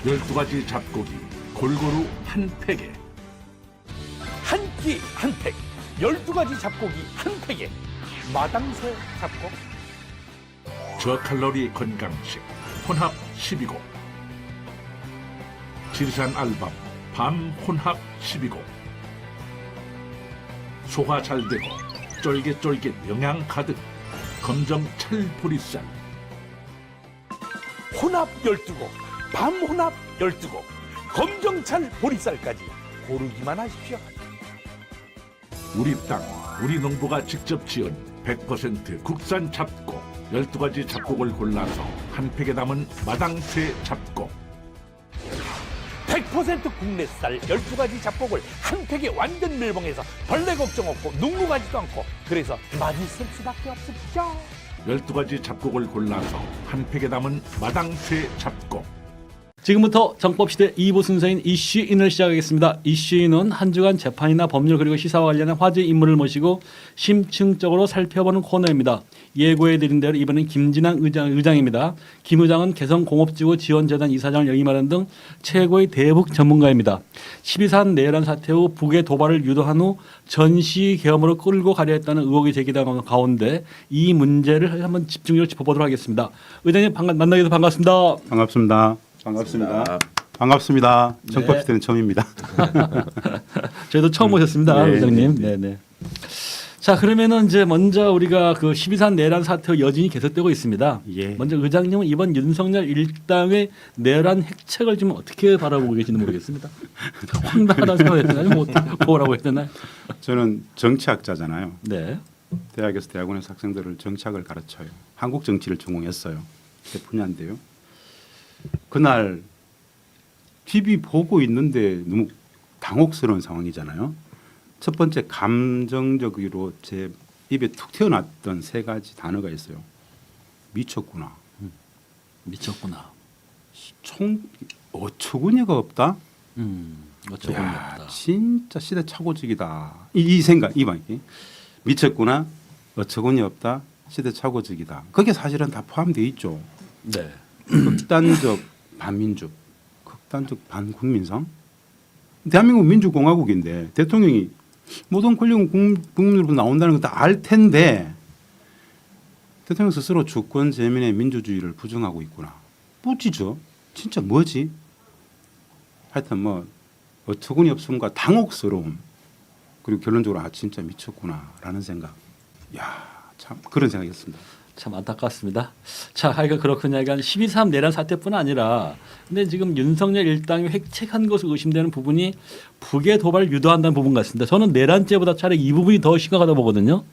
12가지 잡곡이 골고루 한 팩에 한 끼 한 팩, 12가지 잡곡이 한 팩에 마당새 잡곡. 저칼로리 건강식 혼합 12곡, 지리산 알밤 밤 혼합 12곡, 소화 잘 되고 쫄깃쫄깃 영양 가득 검정 찰보리쌀, 혼합 12곡, 밤 혼합 12곡, 검정찰 보리쌀까지 고르기만 하십시오. 우리 땅 우리 농부가 직접 지은 100% 국산 잡곡 12가지 잡곡을 골라서 한 팩에 담은 마당쇠 잡곡. 100% 국내쌀 12가지 잡곡을 한 팩에 완전 밀봉해서 벌레 걱정 없고 눅눅하지도 않고, 그래서 맛있을 수밖에 없습니다. 12가지 잡곡을 골라서 한 팩에 담은 마당쇠 잡곡. 지금부터 정법시대 2부 순서인 이슈인을 시작하겠습니다. 이슈인은 한 주간 재판이나 법률 그리고 시사와 관련한 화제 인물을 모시고 심층적으로 살펴보는 코너입니다. 예고해드린 대로 이번엔 김진ang 의장입니다. 김 의장은 개성공업지구 지원재단 이사장을 역임하는 등 최고의 대북 전문가입니다. 12.3 내란 사태 후 북의 도발을 유도한 후 전시계엄으로 끌고 가려 했다는 의혹이 제기된 가운데 이 문제를 한번 집중적으로 짚어보도록 하겠습니다. 의장님 만나게 돼서 반갑습니다. 반갑습니다. 반갑습니다. 네. 정법시대는 처음입니다. 저희도 처음 오셨습니다, 네, 의장님. 네네. 자, 그러면은 이제 먼저 우리가 그 12.3 내란 사태 여진이 계속되고 있습니다. 예. 먼저 의장님은 이번 윤석열 일당의 내란 핵책을 좀 어떻게 바라보고 계시는지 모르겠습니다. 황당하다는 생각이 드나요? 뭐라고 해야 되나요? 저는 정치학자잖아요. 네. 대학에서 대학원에서 학생들을 정치학을 가르쳐요. 한국 정치를 전공했어요. 제 분야인데요. 그날 TV 보고 있는데 너무 당혹스러운 상황이잖아요. 첫 번째 감정적으로 제 입에 툭 튀어나왔던 세 가지 단어가 있어요. 미쳤구나. 미쳤구나. 총 어처구니가 없다. 어쩌고 야, 없다. 진짜 시대착오적이다. 이 생각, 이 방이 미쳤구나. 어처구니 없다. 시대착오적이다. 그게 사실은 다 포함되어 있죠. 네. 극단적 반민주, 극단적 반국민성. 대한민국 민주공화국인데 대통령이 모든 권력은 국민으로부터 나온다는 거 다 알 텐데 대통령 스스로 주권 재민의 민주주의를 부정하고 있구나. 뭐지죠? 진짜 뭐지? 하여튼 뭐 어처구니 없음과 당혹스러움, 그리고 결론적으로 아 진짜 미쳤구나라는 생각. 야, 참 그런 생각이었습니다. 참 안타깝습니다. 자, 하여간 그렇군요. 그러니까 12.3 내란 사태뿐 아니라 근데 지금 윤석열 일당이 획책한 것으로 의심되는 부분이 북의 도발을 유도한다는 부분 같습니다. 저는 내란죄보다 차라리 이 부분이 더 심각하다고 보거든요.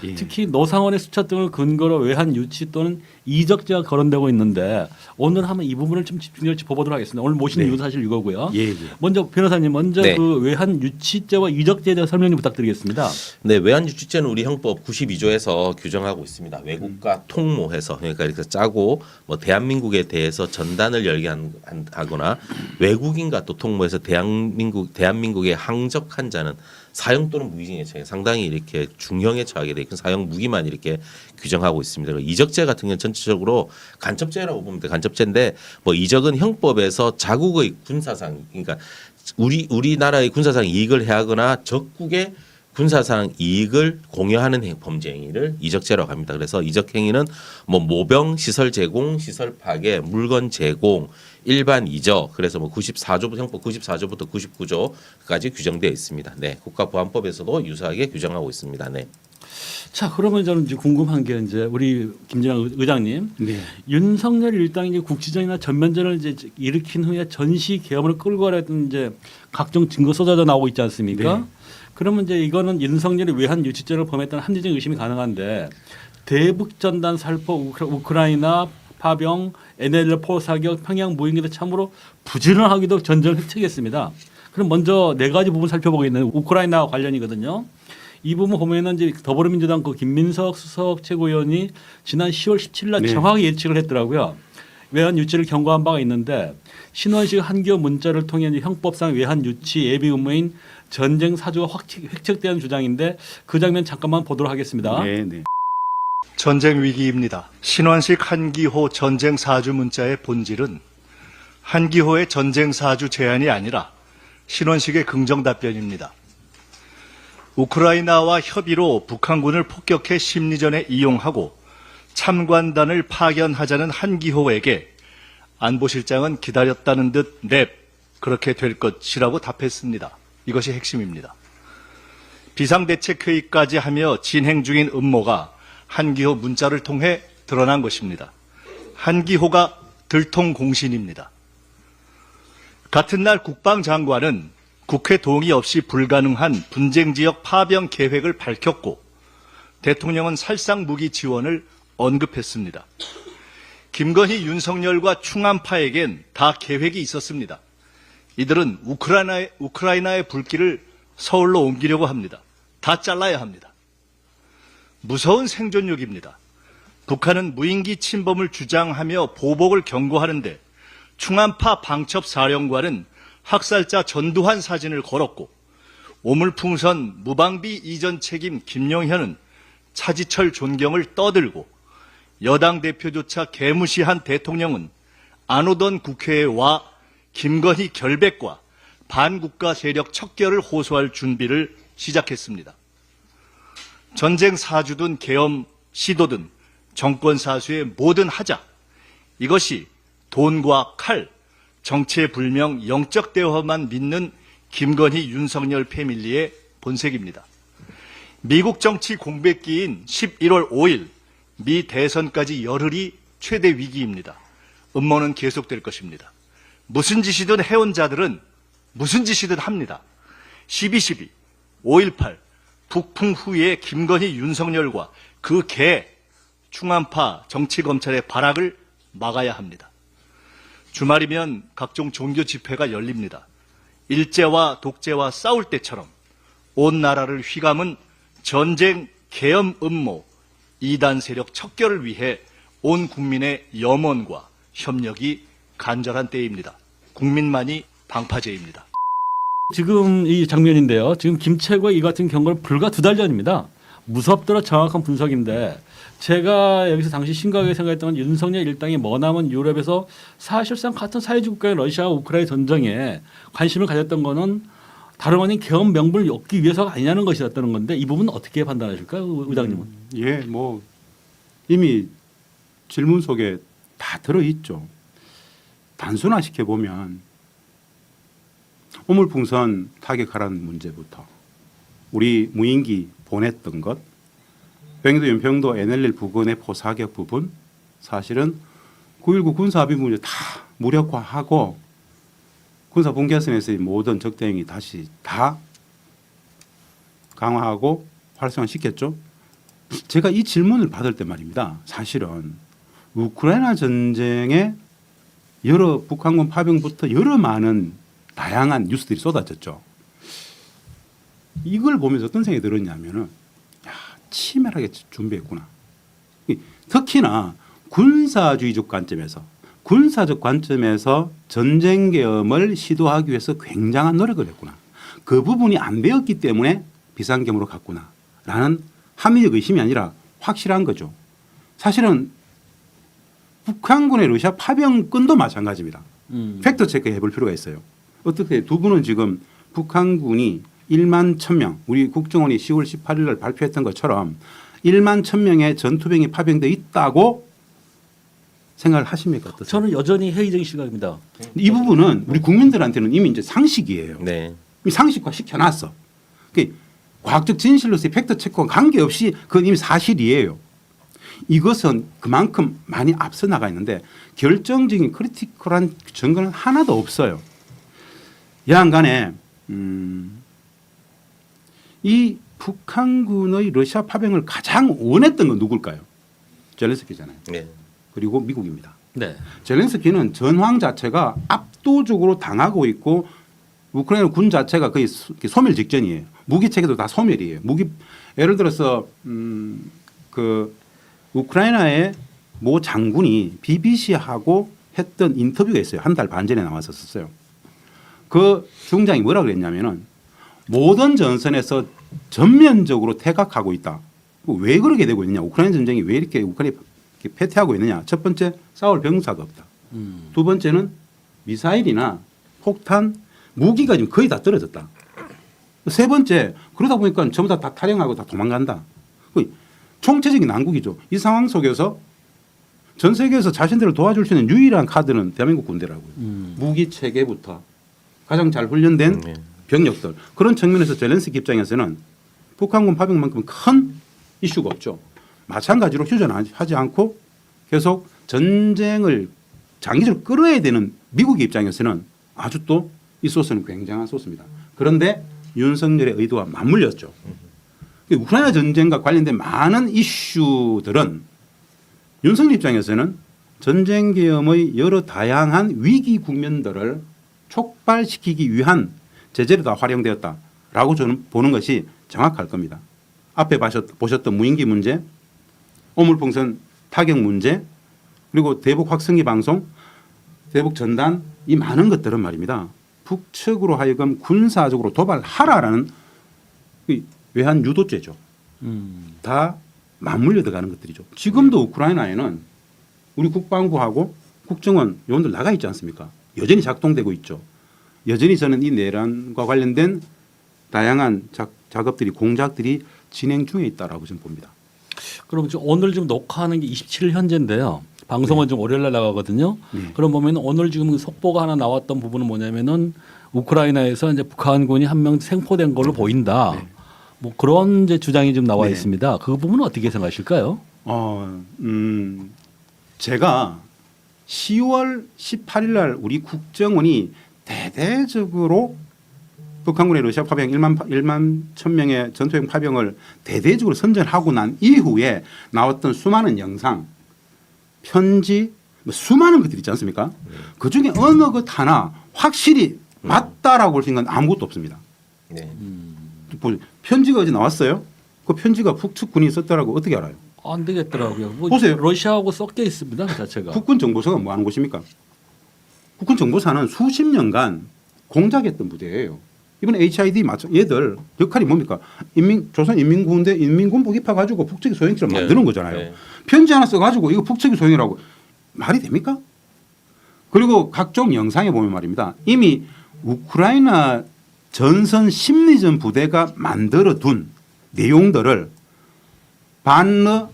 예. 특히 노상원의 수차 등을 근거로 외환 유치 또는 이적죄가 거론되고 있는데 오늘 한번 이 부분을 좀 집중적으로 짚어보도록 하겠습니다. 오늘 모신 네. 이유 사실 이거고요. 예, 예. 먼저 변호사님 먼저 네. 그 외환 유치죄와 이적죄에 대해서 설명 좀 부탁드리겠습니다. 네, 외환유치죄는 우리 형법 92조에서 규정하고 있습니다. 외국과 통모해서, 그러니까 이렇게 짜고 뭐 대한민국에 대해서 전단을 열게 하거나 외국인과 또 통모해서 대한민국에 항적한 자는 사형 또는 무기징역에 처해 상당히 이렇게 중형에 처하게 돼 있고 사형 무기만 이렇게 규정하고 있습니다. 이적죄 같은 경우는 전체적으로 간첩죄라고 보면 돼. 간첩죄인데 뭐 이적은 형법에서 자국의 군사상, 그러니까 우리나라의 군사상 이익을 해하거나 적국의 군사상 이익을 공여하는 범죄 행위를 이적죄라고 합니다. 그래서 이적 행위는 뭐 모병 시설 제공, 시설 파괴, 물건 제공, 일반 이적, 그래서 뭐 94조 형법 94조부터 99조까지 규정되어 있습니다. 네, 국가보안법에서도 유사하게 규정하고 있습니다. 네. 자, 그러면 저는 이제 궁금한 게 이제 우리 김진ang 의장님, 네. 윤석열 일당이 이제 국지전이나 전면전을 이제 일으킨 후에 전시 계엄을 끌고 가려던 이제 각종 증거 쏟아져 나오고 있지 않습니까? 네. 그러면 이제 이거는 윤석열이 외환 유치죄를 범했다는 합리적 의심이 가능한데 대북 전단 살포 우크라이나 파병 NLL 포사격 평양 무인기도 참으로 부지런하기도 전쟁을 획책했습니다. 그럼 먼저 네 가지 부분 살펴보겠는데 우크라이나 관련이거든요. 이 부분 보면은 이제 더불어민주당 그 김민석 수석 최고위원이 지난 10월 17일 날 네. 정확히 예측을 했더라고요. 외환 유치를 경고한 바가 있는데 신원식 한기호 문자를 통해 이제 형법상 외환 유치 예비 의무인 전쟁 사주가 획책되는 주장인데 그 장면 잠깐만 보도록 하겠습니다. 네, 네. 전쟁 위기입니다. 신원식 한기호 전쟁 사주 문자의 본질은 한기호의 전쟁 사주 제안이 아니라 신원식의 긍정 답변입니다. 우크라이나와 협의로 북한군을 폭격해 심리전에 이용하고 참관단을 파견하자는 한기호에게 안보실장은 기다렸다는 듯 넵, 그렇게 될 것이라고 답했습니다. 이것이 핵심입니다. 비상대책회의까지 하며 진행 중인 음모가 한기호 문자를 통해 드러난 것입니다. 한기호가 들통공신입니다. 같은 날 국방장관은 국회 동의 없이 불가능한 분쟁지역 파병 계획을 밝혔고 대통령은 살상무기 지원을 언급했습니다. 김건희, 윤석열과 충암파에겐 다 계획이 있었습니다. 이들은 우크라이나의 불길을 서울로 옮기려고 합니다. 다 잘라야 합니다. 무서운 생존력입니다. 북한은 무인기 침범을 주장하며 보복을 경고하는데 충암파 방첩사령관은 학살자 전두환 사진을 걸었고 오물풍선 무방비 이전 책임 김용현은 차지철 존경을 떠들고 여당 대표조차 개무시한 대통령은 안 오던 국회에 와 김건희 결백과 반국가 세력 척결을 호소할 준비를 시작했습니다. 전쟁 사주든 계엄 시도든 정권 사수의 뭐든 하자. 이것이 돈과 칼, 정체불명 영적 대화만 믿는 김건희, 윤석열 패밀리의 본색입니다. 미국 정치 공백기인 11월 5일 미 대선까지 열흘이 최대 위기입니다. 음모는 계속될 것입니다. 무슨 짓이든 해온 자들은 무슨 짓이든 합니다. 12.12, 5.18, 북풍 후에 김건희, 윤석열과 그 개, 충암파 정치검찰의 발악을 막아야 합니다. 주말이면 각종 종교 집회가 열립니다. 일제와 독재와 싸울 때처럼 온 나라를 휘감은 전쟁, 계엄 음모, 이단 세력 척결을 위해 온 국민의 염원과 협력이 간절한 때입니다. 국민만이 방파제입니다. 지금 이 장면인데요. 지금 김채구의 이 같은 경고는 불과 2달 전입니다. 무섭더라 정확한 분석인데 제가 여기서 당시 심각하게 생각했던 건 윤석열 일당이 머나먼 유럽에서 사실상 같은 사회주의 국가의 러시아와 우크라이나 전쟁에 관심을 가졌던 거는 다름 아닌 계엄 명분을 얻기 위해서가 아니냐는 것이었다는 건데 이 부분은 어떻게 판단하실까요, 의장님은? 예, 뭐 이미 질문 속에 다 들어있죠. 단순화시켜 보면 오물풍선 타격하라는 문제부터 우리 무인기 보냈던 것, 병도 연평도 NLL 부근의 포사격 부분, 사실은 9.19 군사합의 문제 다 무력화하고 군사분계선에서의 모든 적대행위 다시 다 강화하고 활성화시켰죠. 제가 이 질문을 받을 때 말입니다. 사실은 우크라이나 전쟁에 여러 북한군 파병부터 여러 많은 다양한 뉴스들이 쏟아졌죠. 이걸 보면서 어떤 생각이 들었냐면은 야, 치밀하게 준비했구나. 특히나 군사주의적 관점에서 전쟁 계엄을 시도하기 위해서 굉장한 노력을 했구나. 그 부분이 안 되었기 때문에 비상계엄으로 갔구나라는 합리적 의심이 아니라 확실한 거죠. 사실은 북한군의 러시아 파병권도 마찬가지입니다. 팩트 체크해 볼 필요가 있어요. 어떻게 두 분은 지금 북한군이 1만 1,000명, 우리 국정원이 10월 18일 날 발표했던 것처럼 1만 1,000명의 전투병이 파병돼 있다고 생각을 하십니까? 어떠세요? 저는 여전히 회의적인 시각입니다. 이 부분은 우리 국민들한테는 이미 이제 상식이에요. 네. 이미 상식화 시켜놨어. 그러니까 과학적 진실로서의 팩트 체크와 관계없이 그건 이미 사실이에요. 이것은 그만큼 많이 앞서 나가 있는데 결정적인 크리티컬한 증거는 하나도 없어요. 여하간에 이 북한군의 러시아 파병을 가장 원했던 건 누굴까요? 젤렌스키잖아요. 네. 그리고 미국입니다. 네. 젤렌스키는 전황 자체가 압도적으로 당하고 있고 우크라이나 군 자체가 거의 소멸 직전이에요. 무기 체계도 다 소멸이에요. 예를 들어서 그 우크라이나의 모 장군이 BBC하고 했던 인터뷰가 있어요. 한 달 반 전에 나왔었어요. 그 중장이 뭐라 그랬냐면은 모든 전선에서 전면적으로 퇴각하고 있다. 왜 그러게 되고 있느냐. 우크라이나 전쟁이 왜 이렇게 우크라이나 패퇴하고 있느냐. 첫 번째 싸울 병사가 없다. 두 번째는 미사일이나 폭탄, 무기가 지금 거의 다 떨어졌다. 세 번째, 그러다 보니까 전부 다 탈영하고 다 도망간다. 총체적인 난국이죠. 이 상황 속에서 전 세계에서 자신들을 도와줄 수 있는 유일한 카드는 대한민국 군대라고요. 무기 체계부터 가장 잘 훈련된 병력들. 그런 측면에서 젤렌스키 입장에서는 북한군 파병만큼 큰 이슈가 없죠. 마찬가지로 휴전하지 않고 계속 전쟁을 장기적으로 끌어야 되는 미국의 입장에서는 아주 또 이 소스는 굉장한 소스입니다. 그런데 윤석열의 의도와 맞물렸죠. 우크라이나 전쟁과 관련된 많은 이슈들은 윤석열 입장에서는 전쟁 계엄의 여러 다양한 위기 국면들을 촉발시키기 위한 제재로 다 활용되었다라고 저는 보는 것이 정확할 겁니다. 앞에 보셨던 무인기 문제, 오물풍선 타격 문제, 그리고 대북 확성기 방송, 대북 전단 이 많은 것들은 말입니다. 북측으로 하여금 군사적으로 도발하라라는 외환 유도죄죠. 다 맞물려 들어가는 것들이죠. 지금도 우크라이나에는 우리 국방부하고 국정원 요원들 나가 있지 않습니까? 여전히 작동되고 있죠. 여전히 저는 이 내란과 관련된 다양한 작업들이 공작들이 진행 중에 있다라고 저는 봅니다. 그럼 오늘 지금 녹화하는 게 27일 현재인데요. 방송은 좀 월요일 날 나가거든요. 그럼 보면 오늘 지금 속보가 하나 나왔던 부분은 뭐냐면은 우크라이나에서 이제 북한군이 한 명 생포된 걸로 보인다. 뭐 그런 이제 주장이 좀 나와 있습니다. 그 부분은 어떻게 생각하실까요? 제가 10월 18일 날 우리 국정원이 대대적으로 북한군의 러시아 파병 1만 1,000명의 전투형 파병을 대대적으로 선전하고 난 이후에 나왔던 수많은 영상, 편지, 수많은 것들이 있지 않습니까? 그중에 어느 것 하나 확실히 맞다라고 볼 수 있는 건 아무것도 없습니다. 네. 편지가 어제 나왔어요. 그 편지가 북측 군이 썼다라고 어떻게 알아요? 안 되겠더라고요. 뭐 보세요. 러시아하고 섞여 있습니다. 그 자체가. 국군 정보사가 뭐 하는 곳입니까? 국군 정보사는 수십 년간 공작했던 부대예요. 이번에 HID 얘들 역할이 뭡니까? 조선인민군대 인민군복 입혀가지고 북측의 소행처럼 만드는 거잖아요. 네. 편지 하나 써가지고 이거 북측의 소행이라고 말이 됩니까? 그리고 각종 영상에 보면 말입니다. 이미 우크라이나 전선 심리전 부대가 만들어둔 내용들을 반러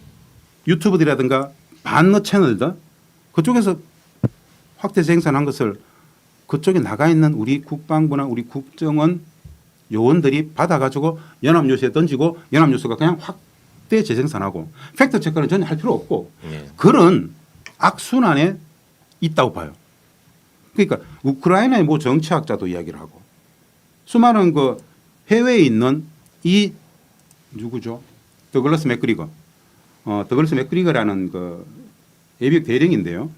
유튜브들이라든가 반러 채널들 그쪽에서 확대 생산한 것을 그쪽에 나가 있는 우리 국방부나 우리 국정원 요원들이 받아가지고 연합뉴스에 던지고 연합뉴스가 그냥 확대 재생산하고 팩트 체크는 전혀 할 필요 없고 그런 악순환에 있다고 봐요. 그러니까 우크라이나의 뭐 정치학자도 이야기를 하고 수많은 그 해외에 있는 이 누구죠? 더글라스 맥그리거. 더글라스 맥그리거라는 그 예비역 대령인데요.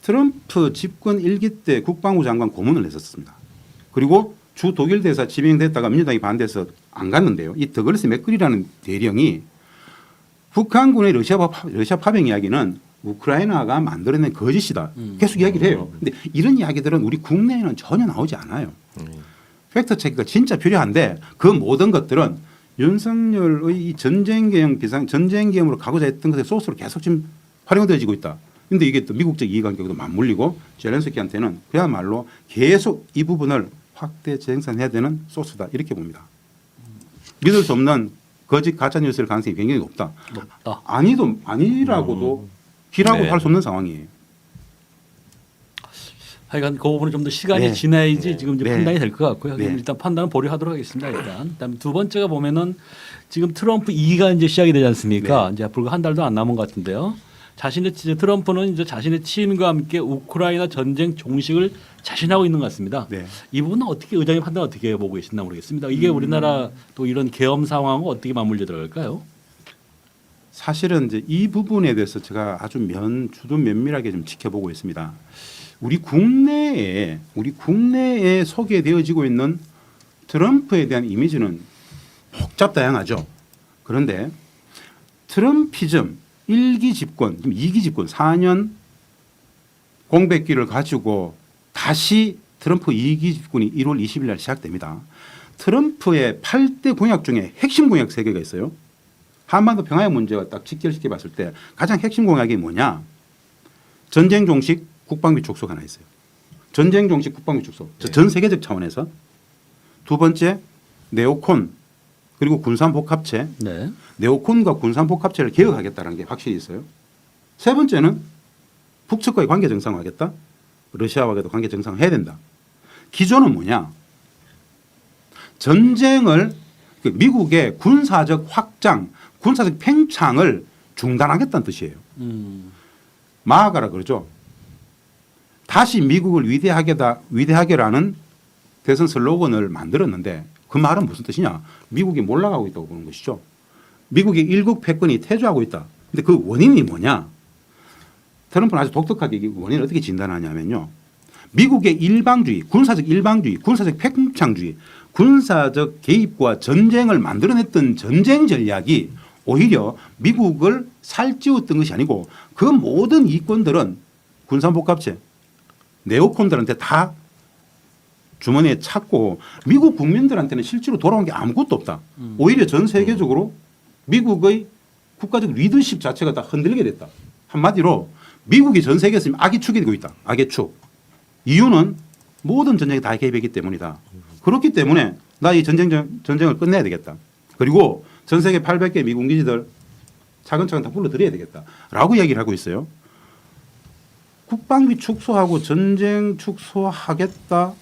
트럼프 집권 1기 때 국방부 장관 고문을 했었습니다. 그리고 주 독일 대사 지명됐다가 민주당이 반대해서 안 갔는데요. 이 더글라스 맥그리라는 대령이 북한군의 러시아 파병 이야기는 우크라이나가 만들어낸 거짓이다. 계속 이야기를 해요. 그런데 이런 이야기들은 우리 국내에는 전혀 나오지 않아요. 팩트 체크가 진짜 필요한데 그 모든 것들은 윤석열의 이 전쟁계엄으로 가고자 했던 것의 소스로 계속 지금 활용되어지고 있다. 그런데 이게 또 미국적 이해관계도 맞물리고 젤렌스키한테는 그야말로 계속 이 부분을 확대 재생산해야 되는 소스다. 이렇게 봅니다. 믿을 수 없는 거짓 가짜 뉴스일 가능성이 굉장히 높다. 아니라고도 기라고 할 수 없는 상황이에요. 하여간 그 부분은 좀 더 시간이 지나야지 지금 이제 판단이 될 것 같고요. 일단 판단은 보류하도록 하겠습니다. 일단 그다음에 두 번째가 보면은 지금 트럼프 2기가 이제 시작이 되지 않습니까? 이제 불과 한 달도 안 남은 것 같은데요. 트럼프는 이제 자신의 취임과 함께 우크라이나 전쟁 종식을 자신하고 있는 것 같습니다. 이 부분은 어떻게 의장님 판단 어떻게 보고 계시나 모르겠습니다. 이게 우리나라 또 이런 계엄 상황과 어떻게 맞물려 들어갈까요? 사실은 이제 이 부분에 대해서 제가 아주 주도 면밀하게 좀 지켜보고 있습니다. 우리 국내에 소개되어지고 있는 트럼프에 대한 이미지는 복잡다양하죠. 그런데 트럼피즘 1기 집권, 2기 집권 4년 공백기를 가지고 다시 트럼프 2기 집권이 1월 20일 날 시작됩니다. 트럼프의 8대 공약 중에 핵심 공약 3개가 있어요. 한반도 평화의 문제와 딱 직결시켜 봤을 때 가장 핵심 공약이 뭐냐? 전쟁 종식 국방비 촉석 하나 있어요. 전쟁 종식 국방비 축소. 전 세계적 차원에서. 두 번째 네오콘 그리고 군산복합체. 네. 네오콘과 군산복합체를 개혁하겠다는 게 확실히 있어요. 세 번째는 북측과의 관계 정상화하겠다. 러시아와도 관계 정상화해야 된다. 기조는 뭐냐? 전쟁을 미국의 군사적 확장, 군사적 팽창을 중단하겠다는 뜻이에요. 마하가라 그러죠. 다시 미국을 위대하게라는 대선 슬로건을 만들었는데 그 말은 무슨 뜻이냐? 미국이 몰락하고 있다고 보는 것이죠. 미국의 일국 패권이 퇴조하고 있다. 근데 그 원인이 뭐냐? 트럼프는 아주 독특하게 이 원인을 어떻게 진단하냐면요. 미국의 일방주의, 군사적 일방주의, 군사적 팽창주의, 군사적 개입과 전쟁을 만들어냈던 전쟁 전략이 오히려 미국을 살찌웠던 것이 아니고 그 모든 이권들은 군산복합체, 네오콘들한테 다 주머니에 찾고 미국 국민들한테는 실제로 돌아온 게 아무것도 없다. 오히려 전 세계적으로 미국의 국가적 리더십 자체가 다 흔들리게 됐다. 한마디로 미국이 전 세계에서 악의 축이 되고 있다. 악의 축. 이유는 모든 전쟁에 다 개입했기 때문이다. 그렇기 때문에 나 이 전쟁을 끝내야 되겠다. 그리고 전 세계 800개 미군 기지들 차근차근 다 불러들여야 되겠다. 라고 이야기를 하고 있어요. 국방비 축소하고 전쟁 축소하겠다.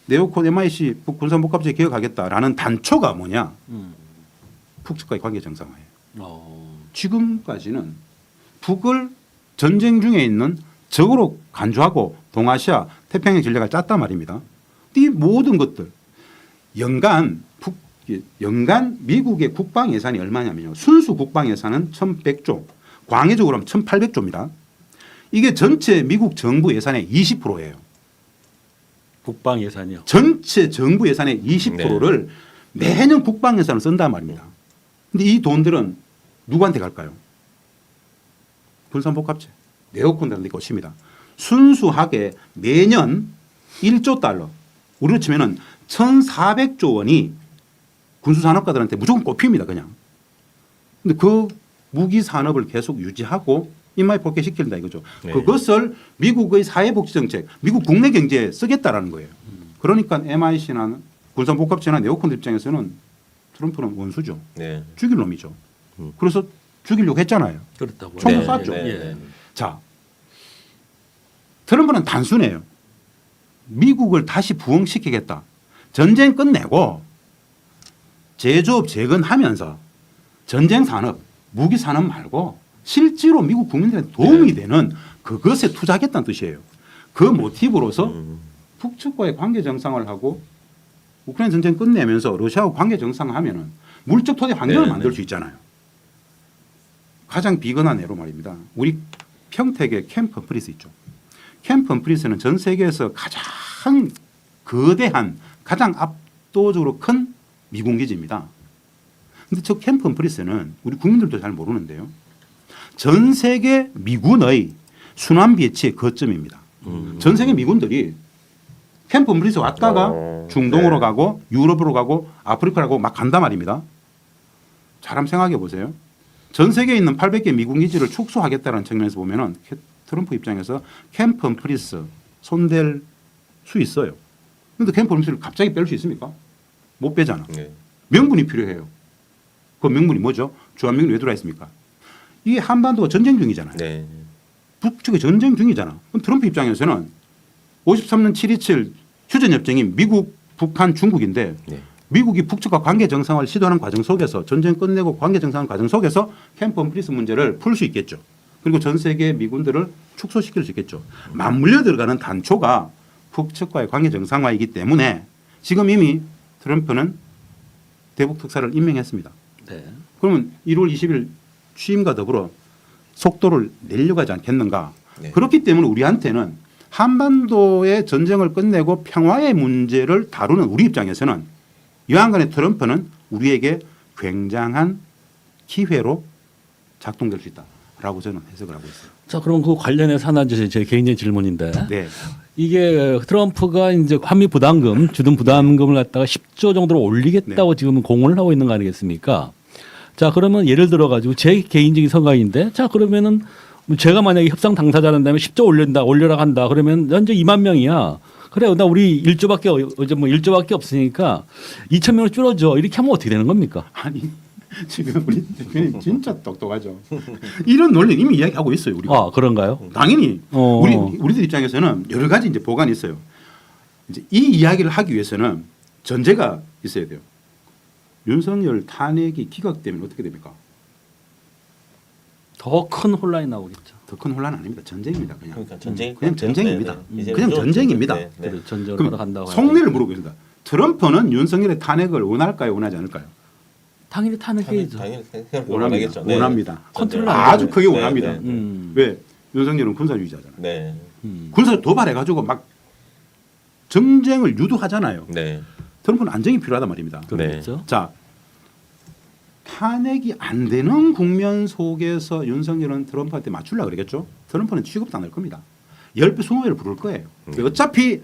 네오콘 MIC 군산복합체 개혁하겠다라는 단초가 뭐냐. 북측과의 관계 정상화예요. 지금까지는 북을 전쟁 중에 있는 적으로 간주하고 동아시아 태평양 전략을 짰단 말입니다. 이 모든 것들 연간 미국의 국방 예산이 얼마냐면요. 순수 국방 예산은 1,100조, 광해적으로 하면 1,800조입니다. 이게 전체 미국 정부 예산의 20%예요. 국방 예산이요. 전체 정부 예산의 20%를 매년 국방 예산을 쓴단 말입니다. 근데 이 돈들은 누구한테 갈까요? 군산복합체, 네오콘들한테 것입니다. 순수하게 매년 1조 달러, 우리로 치면은 1,400조 원이 군수산업가들한테 무조건 꼽힙니다, 그냥. 근데 그 무기 산업을 계속 유지하고 인마이 복귀시킨다 이거죠. 네. 그것을 미국의 사회복지정책, 미국 국내 경제에 쓰겠다라는 거예요. 그러니까 MIC나 군산복합체나 네오콘 입장에서는 트럼프는 원수죠. 네. 죽일 놈이죠. 그래서 죽이려고 했잖아요. 그렇다고요. 총을 쐈죠. 자, 트럼프는 단순해요. 미국을 다시 부흥시키겠다. 전쟁 끝내고 제조업 재건하면서 전쟁 산업, 무기 산업 말고 실제로 미국 국민들한테 도움이 되는 그것에 투자하겠다는 뜻이에요. 그 모티브로서 북측과의 관계 정상화를 하고 우크라이나 전쟁 끝내면서 러시아와 관계 정상화하면은 물적 토대 환경을 만들 수 있잖아요. 가장 비근한 예로 말입니다. 우리 평택에 캠프 험프리스 있죠. 캠프 험프리스는 전 세계에서 가장 거대한 가장 압도적으로 큰 미군 기지입니다. 그런데 저 캠프 험프리스는 우리 국민들도 잘 모르는데요. 전 세계 미군의 순환 배치의 거점입니다. 전 세계 미군들이 캠프 험프리스 왔다가 중동으로 가고 유럽으로 가고 아프리카로 가고 막 간단 말입니다. 잘 한번 생각해 보세요. 전 세계에 있는 800개 미군 기지를 축소하겠다는 측면에서 보면은 트럼프 입장에서 캠프 험프리스 손댈 수 있어요. 그런데 캠프 험프리스를 갑자기 뺄 수 있습니까? 못 빼잖아. 네. 명분이 필요해요. 그 명분이 뭐죠? 주한미군이 왜 들어와 있습니까? 이게 한반도가 전쟁 중이잖아요. 네. 북측이 전쟁 중이잖아. 그럼 트럼프 입장에서는 53년 7.27 휴전협정이 미국, 북한, 중국인데 네. 미국이 북측과 관계 정상화를 시도하는 과정 속에서 전쟁 끝내고 관계 정상화 과정 속에서 캠프 험프리스 문제를 풀 수 있겠죠. 그리고 전 세계 미군들을 축소시킬 수 있겠죠. 맞물려 들어가는 단초가 북측과의 관계 정상화이기 때문에 지금 이미 트럼프는 대북 특사를 임명했습니다. 네. 그러면 1월 20일 취임과 더불어 속도를 내려고 하지 않겠는가. 네. 그렇기 때문에 우리한테는 한반도의 전쟁을 끝내고 평화의 문제를 다루는 우리 입장에서는 여하간에 트럼프는 우리에게 굉장한 기회로 작동될 수 있다라고 저는 해석을 하고 있어요. 자, 그럼 그 관련해서 하나 제 개인적인 질문인데 네. 이게 트럼프가 이제 환미 부담금, 주둔 부담금을 갖다가 10조 정도로 올리겠다고 지금 공언을 하고 있는 거 아니겠습니까? 자, 그러면 예를 들어 가지고 제 개인적인 생각인데 자, 그러면은 제가 만약에 협상 당사자라면 10조 올려라 한다. 그러면 현재 2만 명이야. 그래요. 나 우리 1조밖에 이제 뭐 1조밖에 없으니까 2천 명으로 줄어져. 이렇게 하면 어떻게 되는 겁니까? 아니 지금 우리 대표님 진짜 똑똑하죠. 이런 논리 이미 이야기하고 있어요 우리가. 아 그런가요? 당연히 어. 우리들 입장에서는 여러 가지 이제 보관이 있어요. 이제 이 이야기를 하기 위해서는 전제가 있어야 돼요. 윤석열 탄핵이 기각되면 어떻게 됩니까? 더 큰 혼란이 나오겠죠. 더 큰 혼란 아닙니다. 전쟁입니다. 그냥. 그러니까 전쟁이 그냥 전쟁입니다. 네, 네. 이제 그냥 무조건 전쟁입니다. 네, 네. 그래, 전쟁을 그럼 걸어간다고. 속내를 물어보겠습니다. 트럼프는 윤석열의 탄핵을 원할까요, 원하지 않을까요? 당연히 탄핵해야죠. 당연히 원합니다. 원하겠죠. 네. 원합니다. 컨트롤 전쟁. 안 아주 크게 네, 원합니다. 네, 네. 왜? 윤석열은 군사주의자잖아요. 네. 군사 도발해가지고 막 정쟁을 유도하잖아요. 네. 트럼프는 안정이 필요하단 말입니다. 그렇죠. 자, 탄핵이 안 되는 국면 속에서 윤석열은 트럼프한테 맞추려고 그러겠죠. 트럼프는 취급도 안 할 겁니다. 10배, 20배를 부를 거예요. 어차피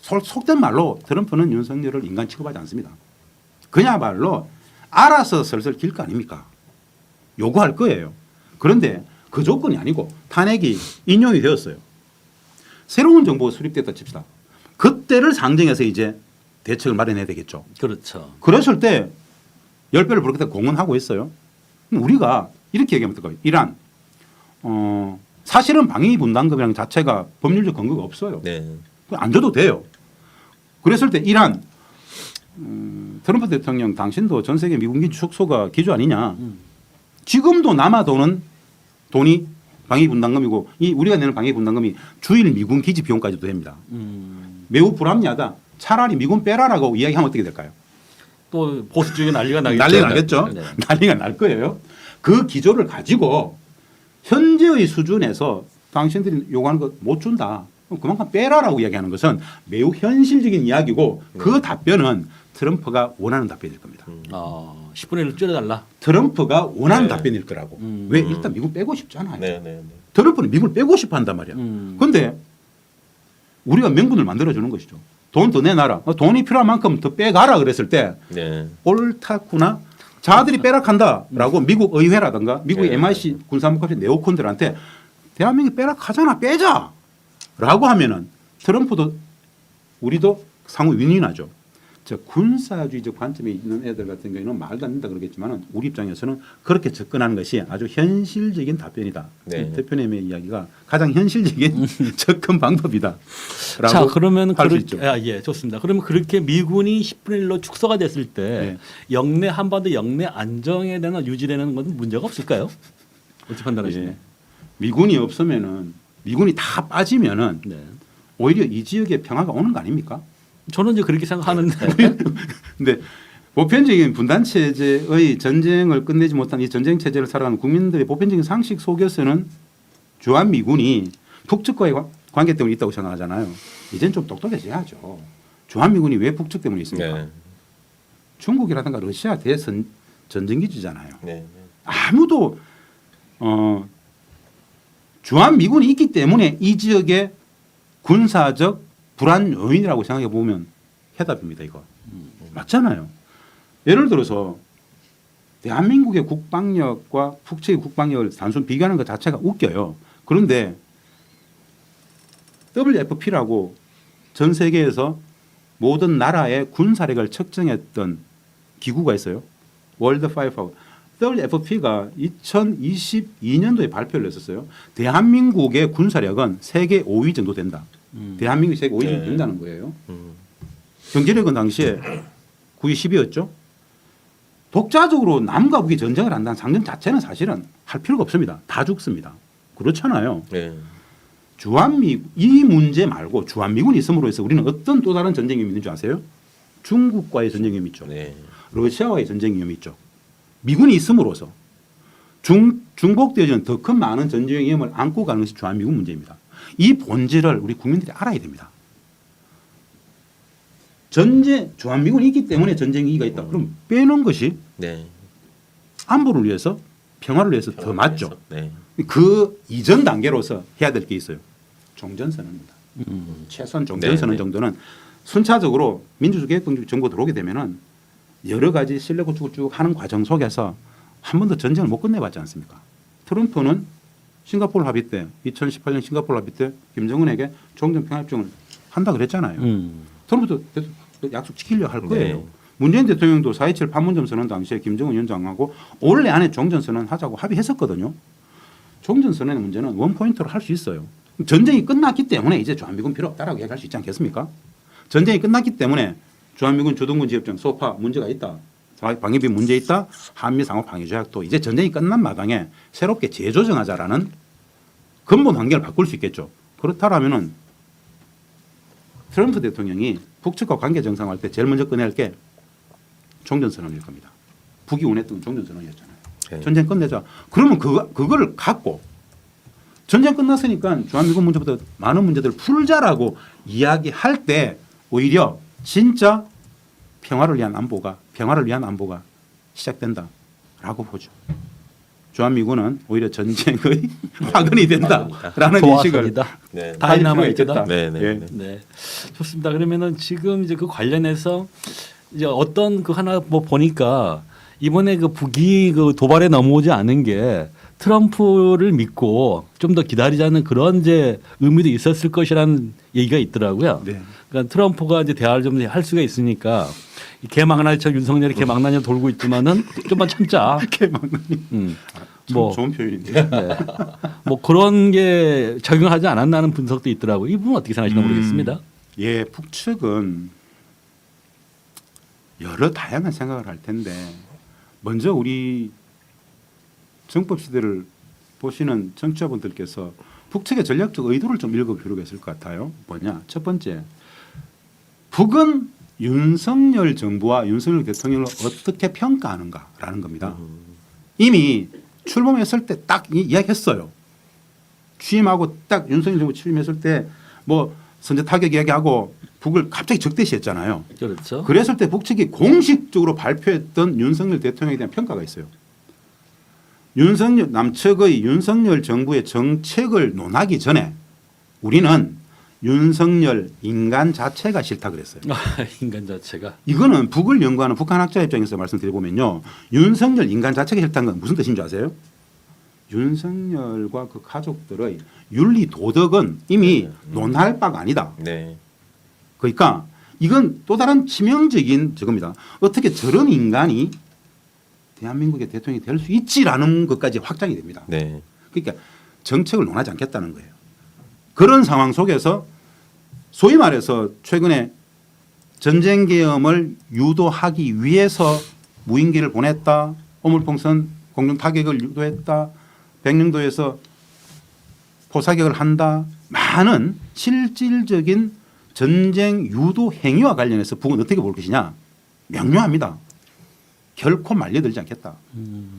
속된 말로 트럼프는 윤석열을 인간 취급하지 않습니다. 그야말로 알아서 슬슬 길 거 아닙니까? 요구할 거예요. 그런데 그 조건이 아니고 탄핵이 인용이 되었어요. 새로운 정부가 수립됐다 칩시다. 그때를 상정해서 이제 대책을 마련해야 되겠죠. 그렇죠. 그랬을 때 10배를 부르겠다 공언하고 있어요. 그럼 우리가 이렇게 얘기하면 어떨까요? 이란 사실은 방위분담금이라는 자체가 법률적 근거가 없어요. 네. 안 줘도 돼요. 그랬을 때 이란 트럼프 대통령 당신도 전 세계 미군기 축소가 기조 아니냐. 지금도 남아 도는 돈이 방위분담금이고 이 우리가 내는 방위분담금이 주일 미군 기지 비용까지도 됩니다. 매우 불합리하다. 차라리 미군 빼라라고 이야기하면 어떻게 될까요? 또 보수 쪽에 난리가 나겠죠. 난리가 나겠죠. 네. 난리가 날 거예요. 그 기조를 가지고 현재의 수준에서 당신들이 요구하는 거 못 준다. 그럼 그만큼 빼라라고 이야기하는 것은 매우 현실적인 이야기고 그 답변은 트럼프가 원하는 답변일 겁니다. 10분의 1을 줄여달라. 트럼프가 원하는 네. 답변일 거라고. 왜? 일단 미국 빼고 싶잖아요. 네, 네, 네. 트럼프는 미국을 빼고 싶어 한단 말이야. 그런데 우리가 명분을 만들어주는 것이죠. 돈 더 내놔라. 돈이 필요한 만큼 더 빼가라 그랬을 때 네. 옳다구나. 자들이 빼락한다라고 미국 의회라든가 미국의 네. MIC 군사목합체 네오콘들한테 대한민국이 빼락하잖아 빼자라고 하면은 트럼프도 우리도 상호 윈윈하죠. 저 군사주의적 관점에 있는 애들 같은 경우에는 말도 안 된다 그러겠지만은 우리 입장에서는 그렇게 접근하는 것이 아주 현실적인 답변이다. 네. 대표님의 이야기가 가장 현실적인 접근 방법이다. 자, 그러면 할수 있죠. 예, 좋습니다. 그러면 그렇게 미군이 10분의 1로 축소가 됐을 때 네. 영내 한반도 영내 안정에 대한 유지되는 건 문제가 없을까요? 어떻게 판단하시나요? 예. 미군이 없으면은 미군이 다 빠지면은 네. 오히려 이 지역에 평화가 오는 거 아닙니까? 저는 이제 그렇게 생각하는데 근데 보편적인 분단 체제의 전쟁을 끝내지 못한 이 전쟁 체제를 살아가는 국민들의 보편적인 상식 속에서는 주한 미군이 북측과의 관계 때문에 있다고 생각하잖아요. 이제는 좀 똑똑해져야죠. 주한 미군이 왜 북측 때문에 있습니까? 네. 중국이라든가 러시아 대선 전쟁기지잖아요. 네. 아무도 주한 미군이 있기 때문에 이 지역의 군사적 불안 요인이라고 생각해 보면 해답입니다. 이거 맞잖아요. 예를 들어서 대한민국의 국방력과 북측의 국방력을 단순 비교하는 것 자체가 웃겨요. 그런데 WFP라고 전 세계에서 모든 나라의 군사력을 측정했던 기구가 있어요. 월드 파이어 파워. WFP가 2022년도에 발표를 했었어요. 대한민국의 군사력은 세계 5위 정도 된다. 대한민국이 세계 5위 정도 네. 된다는 거예요. 경제력은 당시에 9위 10위였죠. 독자적으로 남과 북이 전쟁을 한다는 상정 자체는 사실은 할 필요가 없습니다. 다 죽습니다. 그렇잖아요. 네. 이 문제 말고 주한미군이 있음으로 해서 우리는 어떤 또 다른 전쟁 위험이 있는 줄 아세요? 중국과의 전쟁 위험이 있죠. 네. 러시아와의 전쟁 위험이 있죠. 미군이 있음으로써 중복되어지는 더 큰 많은 전쟁 위험을 안고 가는 것이 주한미군 문제입니다. 이 본질을 우리 국민들이 알아야 됩니다. 주한미군이 있기 때문에 전쟁 위기가 있다. 그럼 빼는 것이 네. 안보를 위해서 평화를 위해서 더 맞죠. 네. 그 이전 단계로서 해야 될 게 있어요. 종전선언입니다. 최소한 종전선언 네, 네. 정도는 순차적으로 민주주의 개혁 정부 들어오게 되면은 여러 가지 신뢰 구축을 쭉 하는 과정 속에서 한 번도 전쟁을 못 끝내봤지 않습니까? 트럼프는 싱가포르 합의 때 2018년 싱가포르 합의 때 김정은에게 종전평화협정을 한다 그랬잖아요. 트럼프도 약속 지키려고 할 거예요. 네. 문재인 대통령도 4.27 판문점 선언 당시에 김정은 위원장하고 올해 안에 종전 선언 하자고 합의했었거든요. 종전 선언의 문제는 원포인트로 할 수 있어요. 전쟁이 끝났기 때문에 이제 주한미군 필요 없다라고 얘기할 수 있지 않겠습니까? 전쟁이 끝났기 때문에 주한미군 주둔군 지역장 소파 문제가 있다. 방위비 문제 있다. 한미 상호 방위 조약도 이제 전쟁이 끝난 마당에 새롭게 재조정하자라는 근본 환경을 바꿀 수 있겠죠. 그렇다라면은 트럼프 대통령이 북측과 관계 정상화할 때 제일 먼저 꺼낼 게 종전선언일 겁니다. 북이 원했던 건 종전선언이었잖아요. 네. 전쟁 끝내자. 그러면 그거를 갖고 전쟁 끝났으니까 주한미군 문제보다 많은 문제들을 풀자라고 이야기할 때 오히려 진짜 평화를 위한 안보가 시작된다라고 보죠. 주한미군은 오히려 전쟁의 화근이 된다라는 인식을 도화선이다. 네. 다이나마이트다. 네, 네, 예. 네. 네, 좋습니다. 그러면은 지금 이제 그 관련해서 이제 어떤 그 하나 뭐 보니까 이번에 그 북이 그 도발에 넘어오지 않은 게 트럼프를 믿고 좀 더 기다리자는 그런 이제 의미도 있었을 것이라는 얘기가 있더라고요. 네. 그러니까 트럼프가 이제 대화를 좀 할 수가 있으니까 개망나니처럼 윤석열이 개망나니 돌고 있지만은 좀만 참자. 개망나니. 뭐 좋은 표현인데. 네. 뭐 그런 게 적용하지 않았나는 분석도 있더라고요. 이 부분 어떻게 생각하시나 모르겠습니다. 예, 북측은 여러 다양한 생각을 할 텐데 먼저 우리 정법 시대를 보시는 정치자분들께서 북측의 전략적 의도를 좀 읽을 필요가 있을 것 같아요. 뭐냐? 첫 번째, 북은 윤석열 정부와 윤석열 대통령을 어떻게 평가하는가라는 겁니다. 이미 출범했을 때 딱 이야기했어요. 취임하고 딱 윤석열 정부 취임했을 때 뭐 선제 타격 이야기하고 북을 갑자기 적대시했잖아요. 그렇죠. 그랬을 때 북측이 공식적으로 발표했던 윤석열 대통령에 대한 평가가 있어요. 남측의 윤석열 정부의 정책을 논하기 전에 우리는 윤석열 인간 자체가 싫다 그랬어요. 인간 자체가. 이거는 북을 연구하는 북한 학자 입장에서 말씀드려보면요. 윤석열 인간 자체가 싫다는 건 무슨 뜻인 줄 아세요? 윤석열과 그 가족들의 윤리 도덕은 이미 논할 바가 아니다. 네. 그러니까 이건 또 다른 치명적인 저겁니다. 어떻게 저런 인간이 대한민국의 대통령이 될 수 있지라는 것까지 확장이 됩니다. 네. 그러니까 정책을 논하지 않겠다는 거예요. 그런 상황 속에서 소위 말해서 최근에 전쟁 계엄을 유도하기 위해서 무인기를 보냈다. 오물풍선 공중 타격을 유도했다. 백령도에서 포사격을 한다. 많은 실질적인 전쟁 유도 행위와 관련해서 북은 어떻게 볼 것이냐. 명료합니다. 결코 말려들지 않겠다.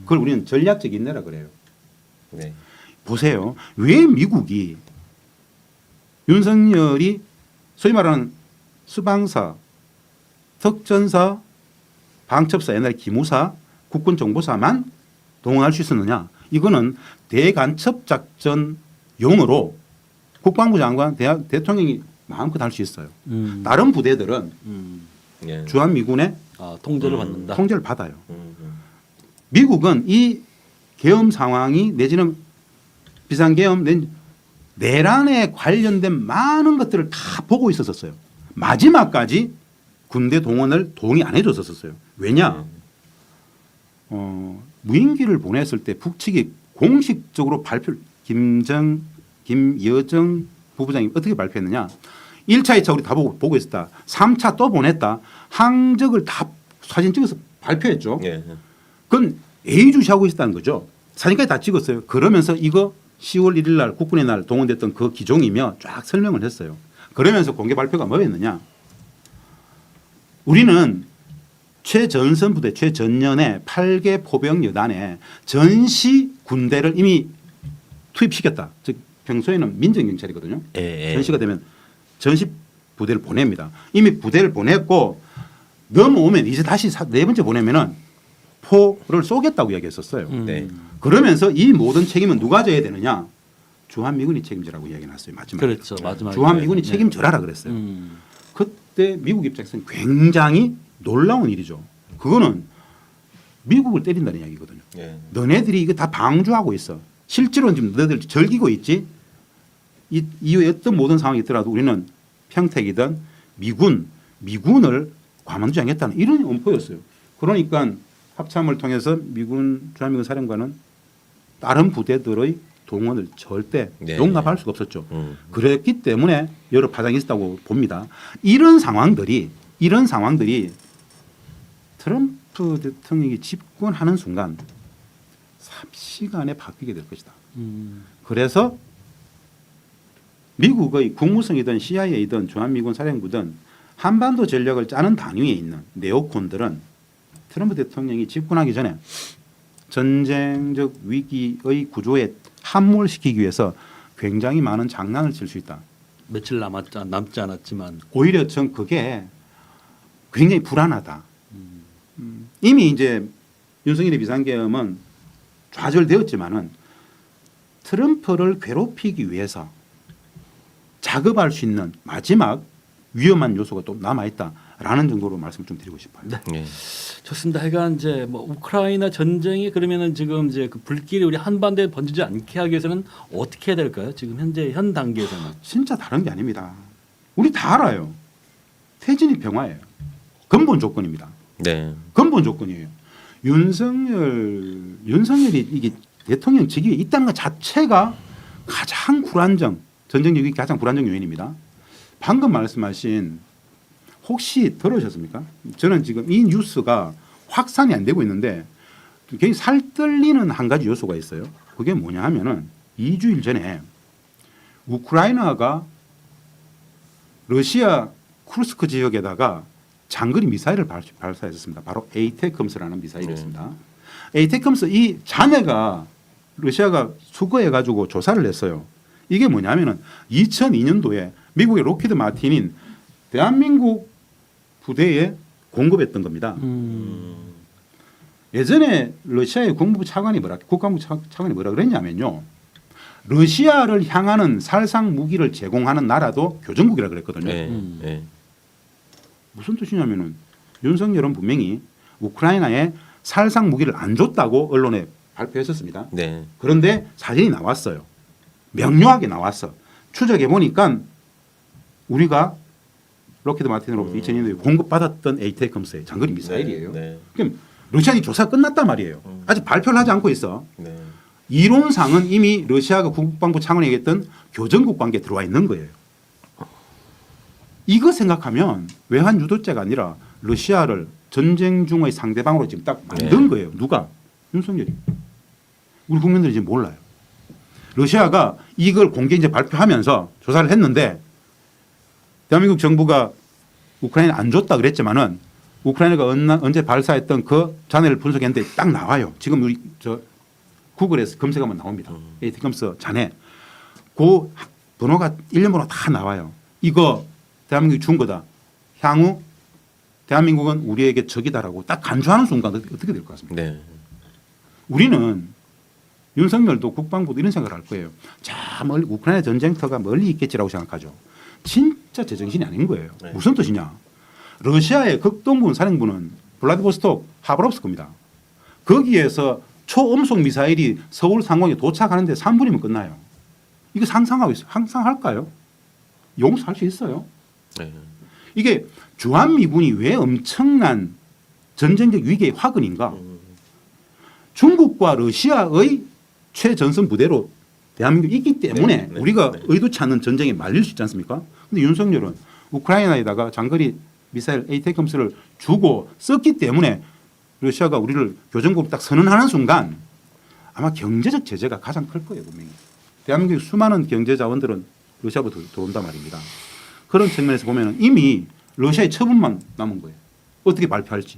그걸 우리는 전략적 인내라 그래요. 네. 보세요. 왜 미국이 윤석열이 소위 말하는 수방사, 특전사, 방첩사, 옛날에 기무사, 국군정보사만 동원할 수 있었느냐. 이거는 대간첩작전용으로 국방부 장관, 대통령이 마음껏 할 수 있어요. 다른 부대들은 예. 주한미군의 통제를 받는다. 통제를 받아요. 미국은 이 계엄 상황이 내지는 비상계엄 내란에 관련된 많은 것들을 다 보고 있었어요. 마지막까지 군대 동원을 동의 안 해줬었어요. 왜냐? 무인기를 보냈을 때 북측이 공식적으로 김여정 부부장이 어떻게 발표했느냐? 1차, 2차 우리 다 보고 있었다. 3차 또 보냈다. 항적을 다 사진 찍어서 발표했죠. 예. 그건 예의주시하고 있었다는 거죠. 사진까지 다 찍었어요. 그러면서 이거 10월 1일 날 국군의 날 동원됐던 그 기종이며 쫙 설명을 했어요. 그러면서 공개 발표가 뭐였느냐. 우리는 최전선 부대 최전년의 8개 포병 여단에 전시 군대를 이미 투입시켰다. 즉 평소에는 민정경찰이거든요. 예. 전시가 되면 전시 부대를 보냅니다. 이미 부대를 보냈고 넘어오면 이제 다시 네 번째 보내면은 포를 쏘겠다고 이야기했었어요. 네. 그러면서 이 모든 책임은 누가 져야 되느냐? 주한미군이 책임지라고 이야기해놨어요. 마지막에. 그렇죠. 마지막에. 주한미군이 네. 책임져라 그랬어요. 그때 미국 입장에서는 굉장히 놀라운 일이죠. 그거는 미국을 때린다는 이야기거든요. 예. 너네들이 이거 다 방주하고 있어. 실제로는 지금 너네들 즐기고 있지. 이후에 어떤 모든 상황이 있더라도 우리는 평택이든 미군을 과방주장했다는 이런 엄포였어요. 그러니까 합참을 통해서 주한미군 사령관은 다른 부대들의 동원을 절대 네. 용납할 수가 없었죠. 그랬기 때문에 여러 파장이 있었다고 봅니다. 이런 상황들이 트럼프 대통령이 집권하는 순간 삽시간에 바뀌게 될 것이다. 그래서 미국의 국무성이든 CIA든 주한미군 사령부든 한반도 전략을 짜는 단위에 있는 네오콘들은 트럼프 대통령이 집권하기 전에 전쟁적 위기의 구조에 함몰시키기 위해서 굉장히 많은 장난을 칠 수 있다. 며칠 남지 않았지만 오히려 전 그게 굉장히 불안하다. 이미 이제 윤석열의 비상계엄은 좌절되었지만은 트럼프를 괴롭히기 위해서 작업할 수 있는 마지막 위험한 요소가 또 남아 있다라는 정도로 말씀 좀 드리고 싶어요. 네. 좋습니다. 하여간 이제 뭐 우크라이나 전쟁이 그러면은 지금 이제 그 불길이 우리 한반도에 번지지 않게 하기 위해서는 어떻게 해야 될까요? 지금 현 단계에서는. 진짜 다른 게 아닙니다. 우리 다 알아요. 태진이 평화예요. 근본 조건입니다. 네. 근본 조건이에요. 윤석열이 이게 대통령 직위에 있다는 것 자체가 가장 불안정, 전쟁력이 가장 불안정 요인입니다. 방금 말씀하신 혹시 들으셨습니까? 저는 지금 이 뉴스가 확산이 안 되고 있는데 굉장히 살뜰리는 한 가지 요소가 있어요. 그게 뭐냐 하면은 2주일 전에 우크라이나가 러시아 쿠르스크 지역에다가 장거리 미사일을 발사했습니다. 바로 에이테컴스라는 미사일이었습니다. 에이테컴스 이 잔해가 러시아가 수거해가지고 조사를 했어요. 이게 뭐냐면은 2002년도에 미국의 록히드 마틴인 대한민국 부대에 공급했던 겁니다. 예전에 러시아의 국방부 차관이 뭐라 그랬냐면요. 러시아를 향하는 살상 무기를 제공하는 나라도 교전국이라 그랬거든요. 네. 네. 무슨 뜻이냐면은 윤석열은 분명히 우크라이나에 살상 무기를 안 줬다고 언론에 발표했었습니다. 네. 그런데 사진이 나왔어요. 명료하게 나왔어. 추적해 보니까 우리가 록히드 마틴으로부터 2002년도에 공급받았던 에이테컴스의 장거리 미사일이에요. 네. 그럼 러시아니 조사 끝났단 말이에요. 아직 발표를 하지 않고 있어. 네. 이론상은 이미 러시아가 국방부 차관이 얘기했던 교전국 관계에 들어와 있는 거예요. 이거 생각하면 외환 유도죄가 아니라 러시아를 전쟁 중의 상대방으로 지금 딱 만든 거예요. 누가? 윤석열이. 우리 국민들이 지금 몰라요. 러시아가 이걸 공개 이제 발표하면서 조사를 했는데 대한민국 정부가 우크라이나 안 줬다 그랬지만은 우크라이나가 언제 발사했던 그 잔해를 분석했는데 딱 나와요. 지금 우리 저 구글에서 검색하면 나옵니다. 에이테컴스 잔해. 그 번호가 일련번호 다 나와요. 이거 대한민국이 준 거다. 향후 대한민국은 우리에게 적이다라고 딱 간주하는 순간 어떻게 될 것 같습니까? 네. 우리는 윤석열도 국방부도 이런 생각을 할 거예요. 자, 멀리 우크라이나 전쟁터가 멀리 있겠지라고 생각하죠. 진짜 제정신이 아닌 거예요. 네. 무슨 뜻이냐? 러시아의 극동군 사령부는 블라디보스톡 하바롭스크입니다. 거기에서 초음속 미사일이 서울 상공에 도착하는데 3분이면 끝나요. 이거 상상하고 있어요. 상상할까요? 용서할 수 있어요. 네. 이게 주한미군이 왜 엄청난 전쟁적 위기의 화근인가? 중국과 러시아의 최전선 부대로 대한민국이 있기 때문에 네, 네, 우리가 네. 의도치 않는 전쟁에 말릴 수 있지 않습니까? 근데 윤석열은 우크라이나에다가 장거리 미사일 에이테컴스를 주고 썼기 때문에 러시아가 우리를 교전국 딱 선언하는 순간 아마 경제적 제재가 가장 클 거예요, 분명히. 대한민국의 수많은 경제 자원들은 러시아부터 들어온단 말입니다. 그런 측면에서 보면 이미 러시아의 처분만 남은 거예요. 어떻게 발표할지.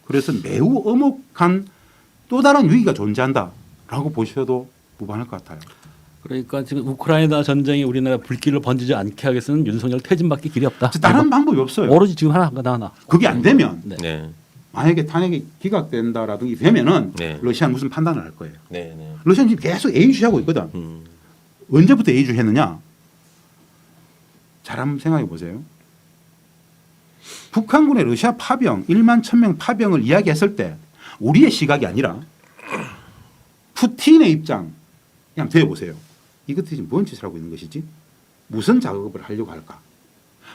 그래서 매우 엄혹한 또 다른 위기가 존재한다라고 보셔도 무방할 것 같아요. 그러니까 지금 우크라이나 전쟁이 우리나라 불길을 번지지 않게 하기 위해서는 윤석열 퇴진밖에 길이 없다. 다른 방법이 없어요. 오로지 지금 하나. 그게 안 되면 네. 네. 만약에 탄핵이 기각된다라든지 되면은 네. 러시아는 무슨 판단을 할 거예요. 네. 네. 러시아는 지금 계속 A주하고 있거든. 언제부터 A주 했느냐? 잘 한번 생각해 보세요. 북한군의 러시아 파병 1만 1,000명 파병을 이야기했을 때 우리의 시각이 아니라 푸틴의 입장 그냥 되어보세요. 이것들이 지금 뭔 짓을 하고 있는 것이지? 무슨 작업을 하려고 할까?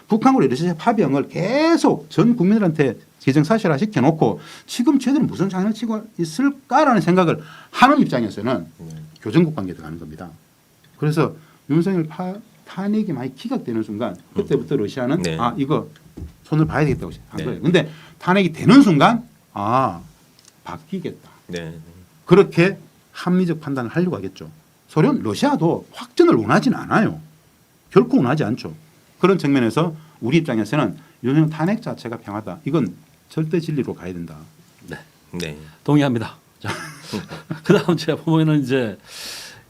북한과 러시아 파병을 계속 전 국민들한테 기정사실화 시켜놓고 지금 저들은 무슨 장난을 치고 있을까라는 생각을 하는 입장에서는 교전국 관계에 들어가는 겁니다. 그래서 윤석열 탄핵이 많이 기각되는 순간 그때부터 러시아는 네. 아 이거 손을 봐야 되겠다고 한 네. 거예요. 그런데 탄핵이 되는 순간 아 바뀌겠다. 네. 그렇게 합리적 판단을 하려고 하겠죠. 소련, 러시아도 확전을 원하지는 않아요. 결코 원하지 않죠. 그런 측면에서 우리 입장에서는 윤석열 탄핵 자체가 평화다. 이건 절대 진리로 가야 된다. 네. 동의합니다. 자, 그다음 제가 보면은 이제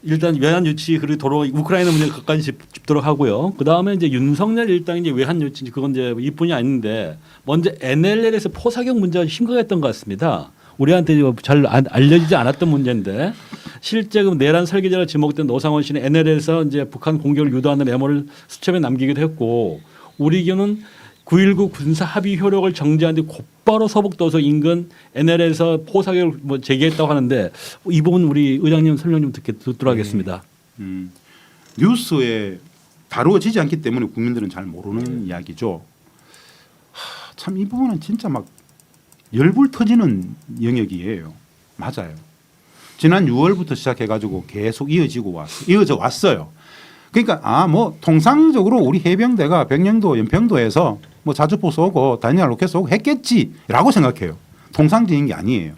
일단 외환 유치 그리고 도로 우크라이나 문제 끝까지 짚도록 하고요. 그다음에 이제 윤석열 일당이 이제 외환 유치 그건 이제 이뿐이 아닌데 먼저 NLL에서 포사격 문제가 심각했던 것 같습니다. 우리한테 잘 알려지지 않았던 문제인데 실제 그 내란 설계자로 지목된 노상원 씨는 NLL에서 이제 북한 공격을 유도하는 메모를 수첩에 남기기도 했고 우리 경우는 9.19 군사 합의 효력을 정지한 뒤 곧바로 서북도서 인근 NLL에서 포사격을 뭐 제기했다고 하는데 이 부분 우리 의장님 설명 좀 듣도록 하겠습니다. 뉴스에 다루어지지 않기 때문에 국민들은 잘 모르는 이야기죠. 참 이 부분은 진짜 막 열불 터지는 영역이에요. 맞아요. 지난 6월부터 시작해가지고 계속 이어져 왔어요. 그러니까 뭐 통상적으로 우리 해병대가 백령도 연평도에서 뭐 자주포 쏘고 다이나믹 로켓 쏘고 했겠지라고 생각해요. 통상적인 게 아니에요.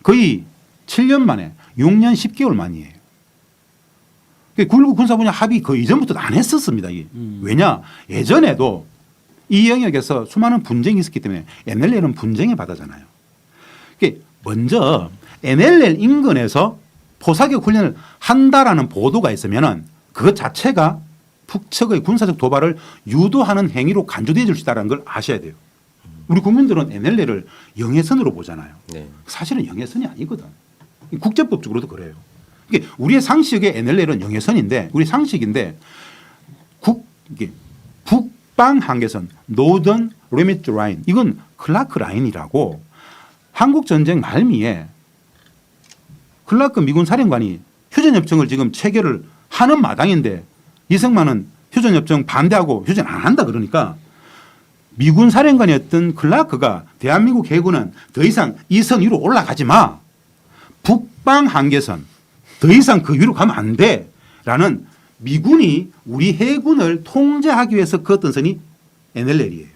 거의 7년 만에 6년 10개월 만이에요. 9.19 군사 분야 합의 그 이전부터 안 했었습니다. 왜냐 예전에도 이 영역에서 수많은 분쟁이 있었기 때문에 NLL은 분쟁의 바다잖아요. 먼저 NLL 인근에서 포사격 훈련을 한다라는 보도가 있으면은 그것 자체가 북측의 군사적 도발을 유도하는 행위로 간주되어질 수 있다는 걸 아셔야 돼요. 우리 국민들은 NLL을 영해선으로 보잖아요. 네. 사실은 영해선이 아니거든. 국제법적으로도 그래요. 우리의 상식의 NLL은 영해선인데 우리 상식인데 북방 한계선 Northern Limit Line 이건 클라크 라인이라고 한국 전쟁 말미에 클라크 미군 사령관이 휴전협정을 지금 체결을 하는 마당인데 이승만은 휴전협정 반대하고 휴전 안 한다 그러니까 미군 사령관이었던 클라크가 대한민국 해군은 더 이상 이 선 위로 올라가지 마. 북방 한계선 더 이상 그 위로 가면 안 돼. 라는 미군이 우리 해군을 통제하기 위해서 그었던 선이 NLL이에요.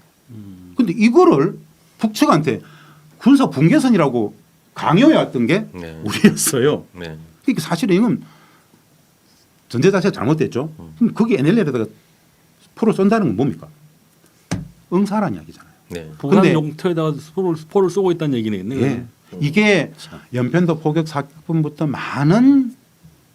그런데 이거를 북측한테 군사 붕괴선이라고 강요해왔던 게 네. 우리였어요. 네. 그러니까 사실은 이건 전제 자체가 잘못됐죠. 그럼 거기 NLL에다가 포를 쏜다는 건 뭡니까? 응사란 이야기잖아요. 네. 북한 근데- 용토에다가 포를 쏘고 있다는 얘기네요. 예. 이게 연편도 포격 사건부터 많은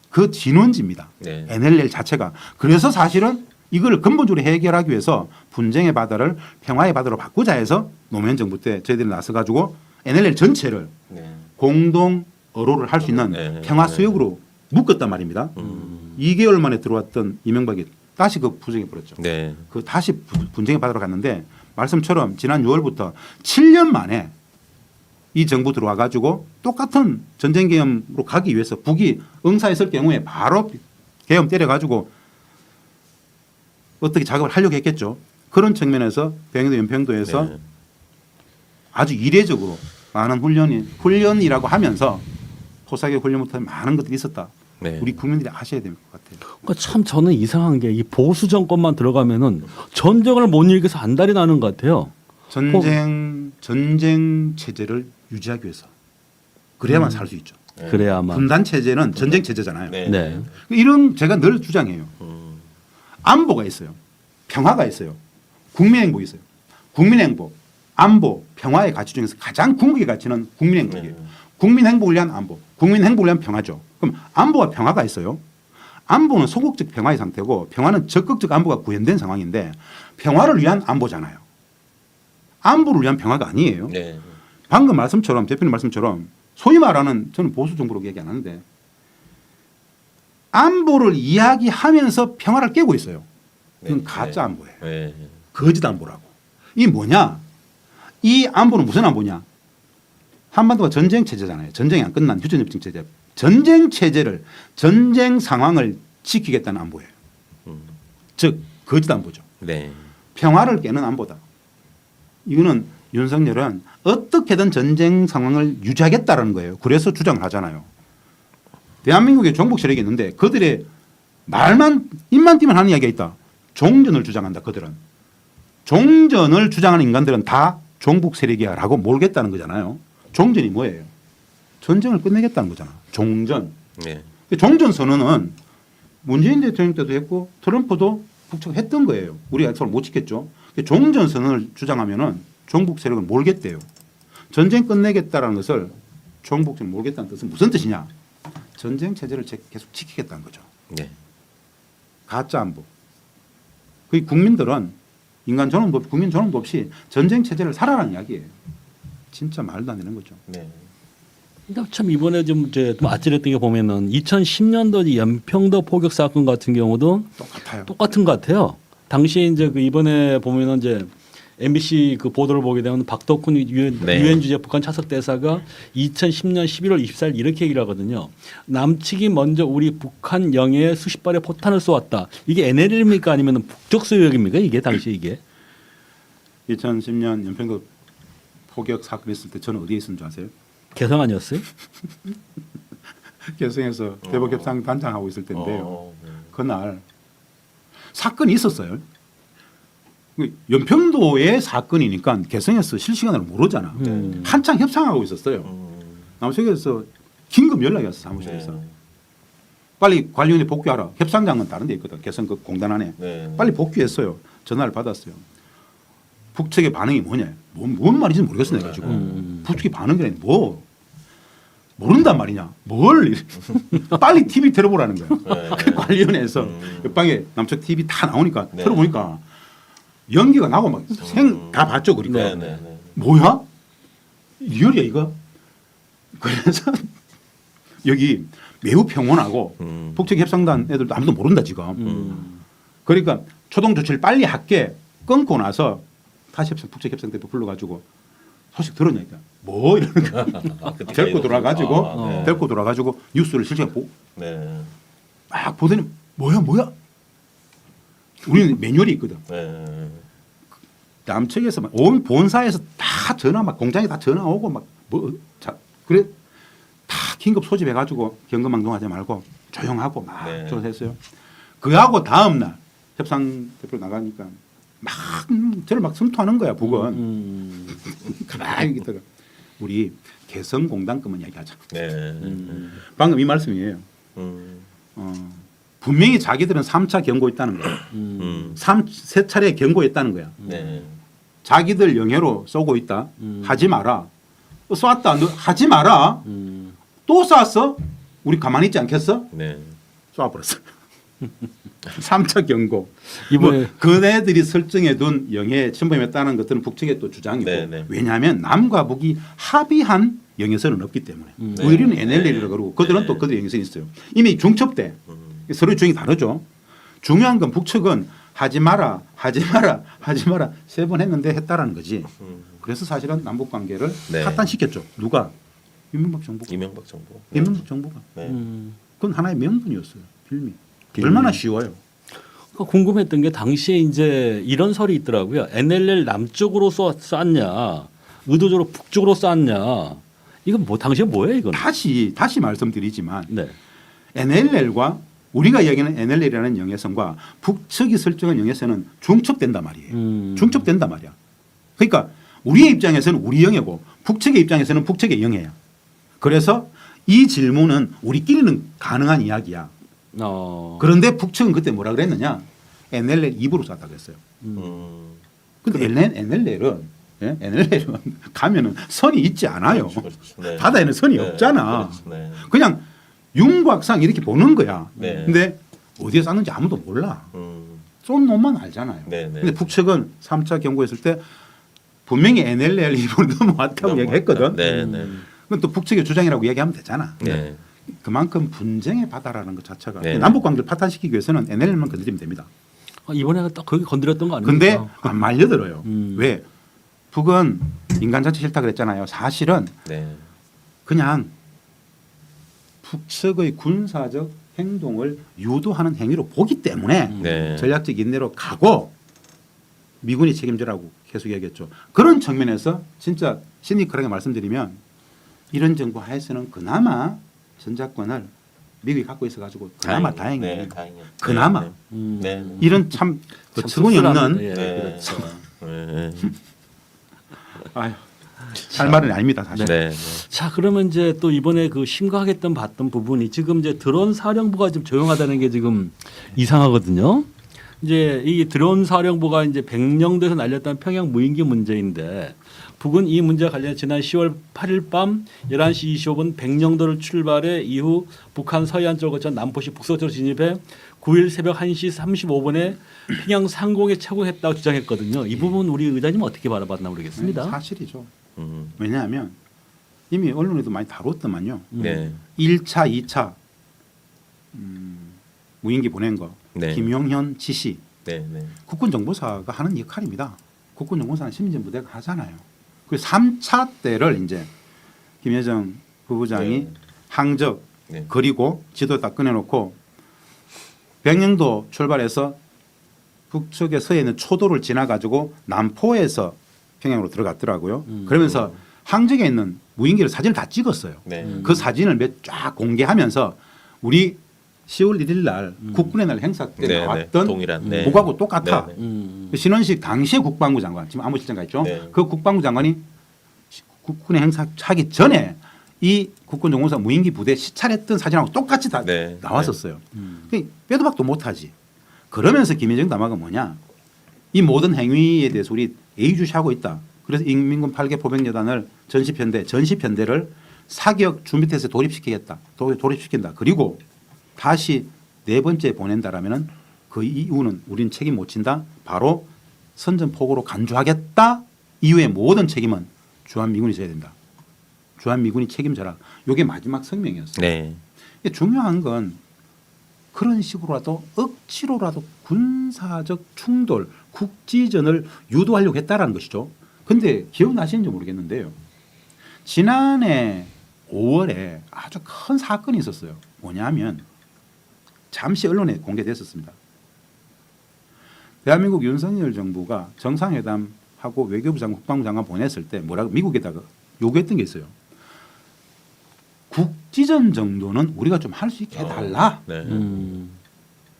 그 진원지입니다. 네. NLL 자체가. 그래서 사실은 이걸 근본적으로 해결하기 위해서 분쟁의 바다를 평화의 바다로 바꾸자 해서 노무현 정부 때 저희들이 나서가지고 NLL 전체를 네. 공동 어로를 할 수 있는 네. 평화 수역으로 묶었단 말입니다. 2개월 만에 들어왔던 이명박이 다시 그 부정해 버렸죠. 네. 그 다시 분쟁의 바다로 갔는데 말씀처럼 지난 6월부터 7년 만에 이 정부 들어와 가지고 똑같은 전쟁 계엄으로 가기 위해서 북이 응사했을 경우에 바로 계엄 때려 가지고 어떻게 작업을 하려고 했겠죠. 그런 측면에서 병영도 연평도에서 네. 아주 이례적으로 많은 훈련이라고 하면서 포사격 훈련부터 많은 것들이 있었다. 네. 우리 국민들이 아셔야 될 것 같아요. 그러니까 참 저는 이상한 게 이 보수 정권만 들어가면은 전쟁을 못 이겨서 안달이 나는 것 같아요. 전쟁 체제를 유지하기 위해서 그래야만 살 수 있죠. 그래야만. 분단 체제는 전쟁 체제잖아요. 네. 네. 이런 제가 늘 주장해요. 안보가 있어요. 평화가 있어요. 국민행복이 있어요. 국민행복, 안보, 평화의 가치 중에서 가장 궁극의 가치는 국민행복이에요. 국민행복을 위한 안보, 국민행복을 위한 평화죠. 그럼 안보와 평화가 있어요. 안보는 소극적 평화의 상태고 평화는 적극적 안보가 구현된 상황인데 평화를 위한 안보잖아요. 안보를 위한 평화가 아니에요. 네. 방금 말씀처럼 대표님 말씀처럼 소위 말하는 저는 보수 정부로 얘기 안 하는데 안보를 이야기하면서 평화를 깨고 있어요. 그건 네. 가짜 안보예요. 네. 거짓 안보라고. 이 뭐냐? 이 안보는 무슨 안보냐? 한반도가 전쟁 체제잖아요. 전쟁이 안 끝난 휴전협정 체제. 전쟁 체제를 전쟁 상황을 지키겠다는 안보예요. 즉 거짓 안보죠. 네. 평화를 깨는 안보다. 이거는 윤석열은 어떻게든 전쟁 상황을 유지하겠다라는 거예요. 그래서 주장을 하잖아요. 대한민국에 종북 세력이 있는데 그들의 말만 입만 띄면 하는 이야기가 있다. 종전을 주장한다. 그들은. 종전을 주장하는 인간들은 다 종북 세력이야 라고 몰겠다는 거잖아요. 종전이 뭐예요? 전쟁을 끝내겠다는 거잖아. 종전. 네. 종전 선언은 문재인 대통령 때도 했고 트럼프도 북측 했던 거예요. 우리가 약속을 못 지켰죠. 종전 선언을 주장하면은 종북 세력을 몰겠대요. 전쟁 끝내겠다라는 것을 종북 세력을 몰겠다는 뜻은 무슨 뜻이냐? 전쟁 체제를 계속 지키겠다는 거죠. 네. 가짜 안보. 그 국민들은 인간 존엄도 없이 국민 존엄도 없이 전쟁 체제를 살아라는 이야기예요. 진짜 말도 안 되는 거죠. 네. 그러니까 참 이번에 좀 아찔했던 게 보면은 2010년도 연평도 포격 사건 같은 경우도 똑같아요. 똑같은 것 같아요. 당시에 이제 그 이번에 보면은 이제 MBC 그 보도를 보게 되면 박덕훈 유엔 주재 북한 차석 대사가 2010년 11월 24일 이렇게 얘기를 하거든요. 남측이 먼저 우리 북한 영해에 수십 발의 포탄을 쏘았다. 이게 NLL입니까 아니면 북쪽 수역입니까 이게 당시 이게? 2010년 연평도 포격 사건 있을 때 저는 어디에 있었는 줄 아세요? 개성 아니었어요? 개성에서 대북협상 단장하고 있을 텐데요. 네. 그날 사건이 있었어요. 연평도의 사건이니까 개성에서 실시간으로 모르잖아. 한창 협상하고 있었어요. 남쪽에서 긴급 연락이 왔어 사무실에서. 네. 빨리 관리원이 복귀하라. 협상장은 다른 데 있거든. 개성 그 공단 안에. 네. 빨리 복귀했어요. 전화를 받았어요. 북측의 반응이 뭐냐. 뭔 말인지 모르겠어 내가 지금. 북측의 반응이 뭐 모른단 말이냐. 뭘 빨리 TV 틀어보라는 거야. 그 관리원에서 옆방에 남측 TV 다 나오니까 네. 틀어보니까 연기가 나고 막 다 봤죠. 그러니까 네. 뭐야? 리얼이야 이거? 그래서 여기 매우 평온하고 북측 협상단 애들도 아무도 모른다 지금. 그러니까 초동 조치를 빨리 할게 끊고 나서 다시 북측 협상대표 불러가지고 소식 들었냐니까. 뭐 이러는 거야. 데리고 돌아가지고 데리고 돌아가지고 뉴스를 실시간 보고 네. 막 보더니 뭐야? 우리는 매뉴얼이 있거든. 네. 남측에서 막 온 본사에서 다 전화 막 공장에 다 전화 오고 막 그래 다 긴급 소집해가지고 경거망동하지 말고 조용하고 막 네. 조사했어요. 그하고 다음 날 협상 대표 나가니까 막 저를 막 성토하는 거야 북은. 가만히 있다가 우리 개성공단급만 이야기하자. 네. 방금 이 말씀이에요. 분명히 자기들은 3차 경고했다는 거야. 세 차례 경고했다는 거야. 네. 자기들 영해로 쏘고 있다. 하지 마라. 쐈다. 너 하지 마라. 또 쐈어? 우리 가만히 있지 않겠어? 네. 쏴버렸어. 3차 경고. 이번에 뭐 그네들이 설정해둔 영해 침범했다는 것들은 북측의 또 주장이고. 네. 왜냐하면 남과 북이 합의한 영해선은 없기 때문에. 네. 우리는 NLL이라고 그러고 그들은 또 그들 영해선이 있어요. 이미 중첩 때 서로 주장이 다르죠. 중요한 건 북측은 하지 마라 세 번 했는데 했다라는 거지. 그래서 사실은 남북 관계를 네. 파탄시켰죠. 누가? 이명박 정부가. 이명박 정부. 이명박 정부가. 네. 그건 하나의 명분이었어요. 빌미. 얼마나 쉬워요. 그러니까 궁금했던 게 당시에 이제 이런 설이 있더라고요. NLL 남쪽으로 쐈냐, 의도적으로 북쪽으로 쐈냐. 이건 뭐 당시에 뭐예요 이건? 다시 말씀드리지만 네. NLL과 우리가 이야기하는 NLL이라는 영해선과 북측이 설정한 영해선은 중첩된단 말이에요. 중첩된단 말이야. 그러니까 우리의 입장에서는 우리 영해고 북측의 입장에서는 북측의 영해야. 그래서 이 질문은 우리끼리는 가능한 이야기야. 그런데 북측은 그때 뭐라 그랬느냐? NLL 입으로 쐈다고 했어요. 근데 NLL은 가면은 선이 있지 않아요. 그렇죠. 네. 바다에는 선이 네. 없잖아. 그렇죠. 네. 그냥 윤곽상 이렇게 보는 거야. 네. 근데 어디에 쐈는지 아무도 몰라. 쏜 놈만 알잖아요. 네. 근데 북측은 3차 경고했을 때 분명히 NLL 입으로 넘어왔다고 얘기했거든. 네. 그건 또 북측의 주장이라고 얘기하면 되잖아. 네. 그만큼 분쟁의 바다라는 것 자체가 네. 남북 관계를 파탄시키기 위해서는 NLL만 건드리면 됩니다. 이번에 딱 거기 건드렸던 거 아닙니까? 근데 안 말려들어요. 왜? 북은 인간 자체 싫다 그랬잖아요. 사실은 네. 그냥 북측의 군사적 행동을 유도하는 행위로 보기 때문에 네. 전략적 인내로 가고 미군이 책임져라고 계속 얘기했죠. 그런 측면에서 진짜 시니컬하게 말씀드리면 이런 정부 하에서는 그나마 전작권을 미국이 갖고 있어가지고 그나마 다행이에요. 네, 다행이에요. 그나마. 네. 네. 네. 이런 참 참 측은이 없는 예, 네. 그렇죠. 네. 아유, 할 말은 아닙니다 사실. 네. 네. 자, 그러면 이제 또 이번에 그 심각했던 봤던 부분이 지금 이제 드론 사령부가 좀 조용하다는 게 지금 이상하거든요. 이제 이 드론 사령부가 이제 백령도에서 날렸던 평양 무인기 문제인데 북은 이 문제와 관련해 지난 10월 8일 밤 11시 25분 백령도를 출발해 이후 북한 서해안 쪽을 거쳐 남포시 북서쪽으로 진입해 9일 새벽 1시 35분에 평양 상공에 착륙했다고 주장했거든요. 이 부분 우리 의장님 어떻게 바라봤나 모르겠습니다. 사실이죠. 음. 왜냐하면 이미 언론에도 많이 다뤘더만요. 네. 1차, 2차 무인기 보낸 거 네. 김용현 지시 네. 네. 국군정보사가 하는 역할입니다. 국군정보사는 시민정부대가 하잖아요. 그 3차 때를 이제 김여정 부부장이 네. 항적 네. 그리고 지도 딱 꺼내놓고 백령도 출발해서 북측의 서해 있는 초도를 지나가지고 남포에서 평양으로 들어갔더라고요. 그러면서 항적에 있는 무인기를 사진을 다 찍었어요. 네. 그 사진을 몇 쫙 공개하면서 우리 10월 1일 날 국군의 날 행사 때 네, 나왔던 네. 동일한, 네. 그거하고 똑같아. 네, 네. 신원식 당시의 국방부 장관 지금 안보실장가 있죠. 네. 그 국방부 장관이 국군의 행사 하기 전에 이 국군정보사 무인기 부대 시찰했던 사진하고 똑같이 다 네. 나왔었어요. 그러니까 빼도 박도 못하지. 그러면서 김여정 담화가 뭐냐. 이 모든 행위에 대해서 우리 예의주시하고 있다. 그래서 인민군 8개 포병여단을 전시편대를 사격 준비태세 돌입시키겠다. 돌입시킨다. 그리고 다시 네 번째 보낸다라면은 그 이유는 우리는 책임 못 진다. 바로 선전포고로 간주하겠다. 이후의 모든 책임은 주한미군이 져야 된다. 주한미군이 책임져라. 이게 마지막 성명이었어요. 네. 중요한 건 그런 식으로라도 억지로라도 군사적 충돌, 국지전을 유도하려고 했다라는 것이죠. 그런데 기억나시는지 모르겠는데요. 지난해 5월에 아주 큰 사건이 있었어요. 뭐냐면 잠시 언론에 공개됐었습니다. 대한민국 윤석열 정부가 정상회담하고 외교부 장관, 국방부 장관 보냈을 때 뭐라고 미국에다가 요구했던 게 있어요. 국지전 정도는 우리가 좀 할 수 있게 해달라. 네.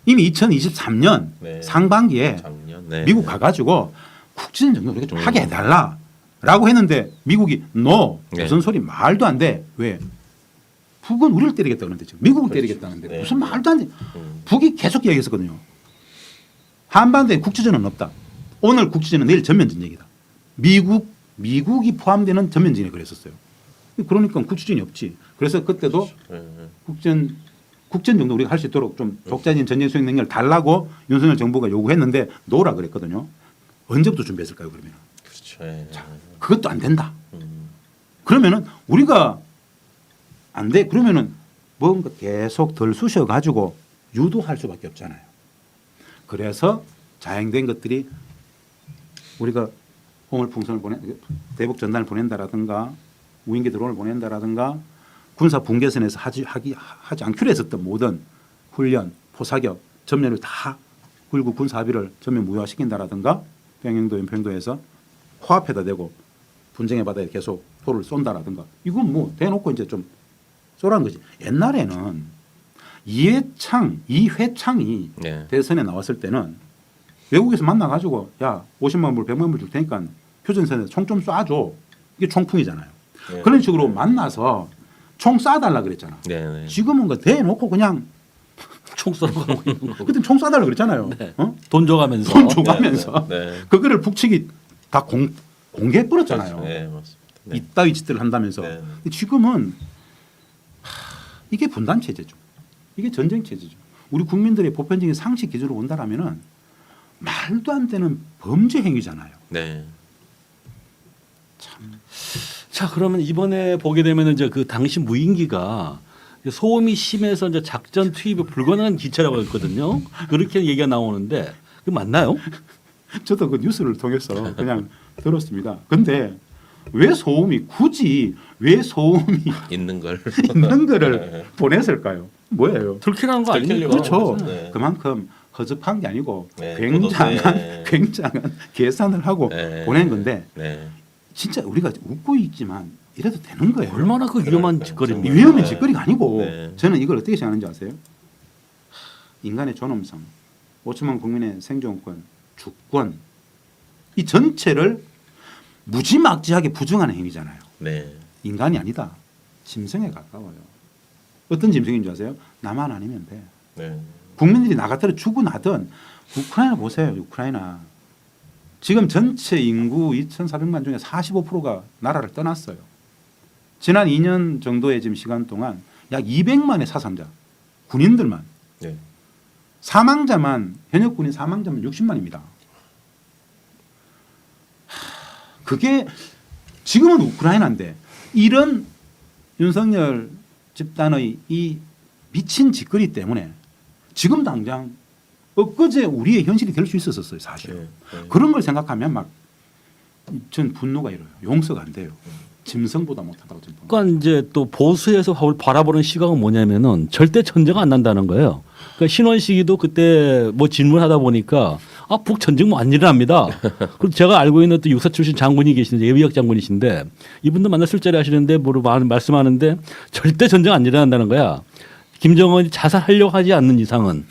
이미 2023년 네. 상반기에 작년. 네. 미국 가가지고 국지전 정도 우리가 좀 하게 해달라라고 했는데 미국이 no. 네. 무슨 소리 말도 안 돼. 왜? 북은 우리를 때리겠다 그러는데 지금 미국을 때리겠다는데 네. 무슨 말도 안 돼. 북이 계속 얘기했었거든요. 한반도에 국지전은 없다. 오늘 국지전은 내일 전면전쟁이다. 미국이 포함되는 전면전에 그랬었어요. 그러니까 국지전이 없지. 그래서 그때도 네. 국전 정도 우리가 할 수 있도록 좀 독자적인 전쟁 수행 능력을 달라고 윤석열 정부가 요구했는데 노라 그랬거든요. 언제부터 준비했을까요 그러면? 그렇죠. 네. 그것도 안 된다. 그러면은 우리가 안 돼. 그러면은 뭔가 계속 덜 쑤셔 가지고 유도할 수밖에 없잖아요. 그래서 자행된 것들이 우리가 호물풍선을 대북 전단을 보낸다라든가 무인기 드론을 보낸다라든가 군사 분계선에서 하지 않기로 했었던 모든 훈련, 포사격, 전면을 다 굴고 군사 합의를 전면 무효화시킨다라든가 평양도 연평도에서 코앞에다 대고 분쟁의 바다에 계속 포를 쏜다라든가 이건 뭐 대놓고 이제 좀 쏘라는 거지. 옛날에는 이회창이 네. 대선에 나왔을 때는 외국에서 만나가지고 야 50만 불 100만 불 줄 테니까 표전선에서 총 좀 쏴줘. 이게 총풍이잖아요. 네. 그런 식으로 만나서 총 쏴달라 그랬잖아. 네. 네. 지금은 그 대놓고 그냥 총 쏘고 가고 있는 거고. 그때 총 쏴달라 그랬잖아요. 네. 어? 돈 줘가면서. 돈 줘가면서 네. 네. 그거를 북측이 다 공개해버렸잖아요. 네, 맞습니다. 네. 이따위 짓들을 한다면서. 네. 근데 지금은 이게 분단 체제죠. 이게 전쟁 체제죠. 우리 국민들의 보편적인 상식 기준으로 본다라면은 말도 안 되는 범죄 행위잖아요. 네. 자, 그러면 이번에 보게 되면 이제 그 당시 무인기가 소음이 심해서 이제 작전 투입이 불가능한 기체라고 했거든요. 그렇게 얘기가 나오는데 그 맞나요? 저도 그 뉴스를 통해서 그냥 들었습니다. 근데 왜 소음이 굳이 왜 소음이 있는 걸. 있는 거를 보냈을까요? 뭐예요? 들키라는 거 아닙니까? 들키려고 그렇죠. 하는 거죠. 네. 그만큼 허접한 게 아니고 네, 굉장한 굉장한 계산을 하고 네. 보낸 건데 네. 진짜 우리가 웃고 있지만 이래도 되는 거예요. 얼마나 그 위험한 그러니까요. 짓거리입니까? 위험한 네. 짓거리가 아니고 네. 저는 이걸 어떻게 생각하는지 아세요? 인간의 존엄성, 5천만 국민의 생존권, 주권 이 전체를 무지막지하게 부정하는 행위잖아요. 네. 인간이 아니다. 짐승에 가까워요. 어떤 짐승인 줄 아세요? 나만 아니면 돼. 네. 국민들이 나가더라도 죽고 나든 우크라이나 보세요. 우크라이나. 지금 전체 인구 2,400만 중에 45%가 나라를 떠났어요. 지난 2년 정도의 지금 시간 동안 약 200만의 사상자, 군인들만. 네. 사망자만, 현역 군인 사망자만 60만입니다. 그게 지금은 우크라이나인데 이런 윤석열 집단의 이 미친 짓거리 때문에 지금 당장 엊그제 우리의 현실이 될 수 있었어요, 사실. 네. 네. 그런 걸 생각하면 막 전 분노가 일어요. 용서가 안 돼요. 짐승보다 못하다고 저는 봅니다. 그러니까 이제 또 보수에서 바라보는 시각은 뭐냐면은 절대 전쟁 안 난다는 거예요. 그러니까 신원식이도 그때 뭐 질문하다 보니까 북 전쟁 뭐 안 일어납니다. 그리고 제가 알고 있는 또 육사 출신 장군이 계시는데 예비역 장군이신데 이분도 만나 술자리 하시는데 말씀하는데 절대 전쟁 안 일어난다는 거야. 김정은이 자살하려고 하지 않는 이상은.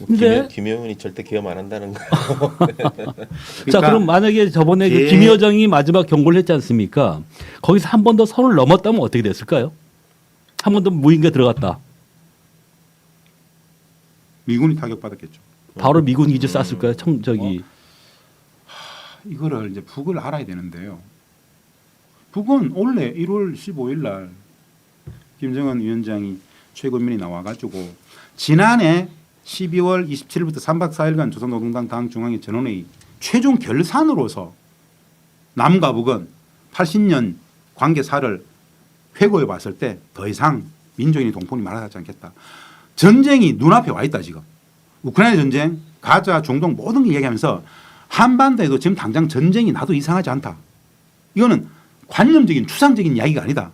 근데 김영훈이 절대 기염 안 한다는 거. 자, 그럼 만약에 저번에 그 예. 김 여정이 마지막 경고를 했지 않습니까? 거기서 한 번 더 선을 넘었다면 어떻게 됐을까요? 한 번 더 무인기가 들어갔다. 미군이 타격받았겠죠. 바로 미군 기지 쐈을까요? 저기 이거를 이제 북을 알아야 되는데요. 북은 원래 1월 15일 날 김정은 위원장이 최고민이 나와가지고 지난해 12월 27일부터 3박 4일간 조선노동당 당중앙회 전원회의 최종 결산으로서 남과 북은 80년 관계사를 회고해 봤을 때 더 이상 민족인의 동pon이 말하지 않겠다. 전쟁이 눈앞에 와 있다 지금. 우크라이나 전쟁, 가자, 중동 모든 걸 얘기하면서 한반도에도 지금 당장 전쟁이 나도 이상하지 않다. 이거는 관념적인 추상적인 이야기가 아니다.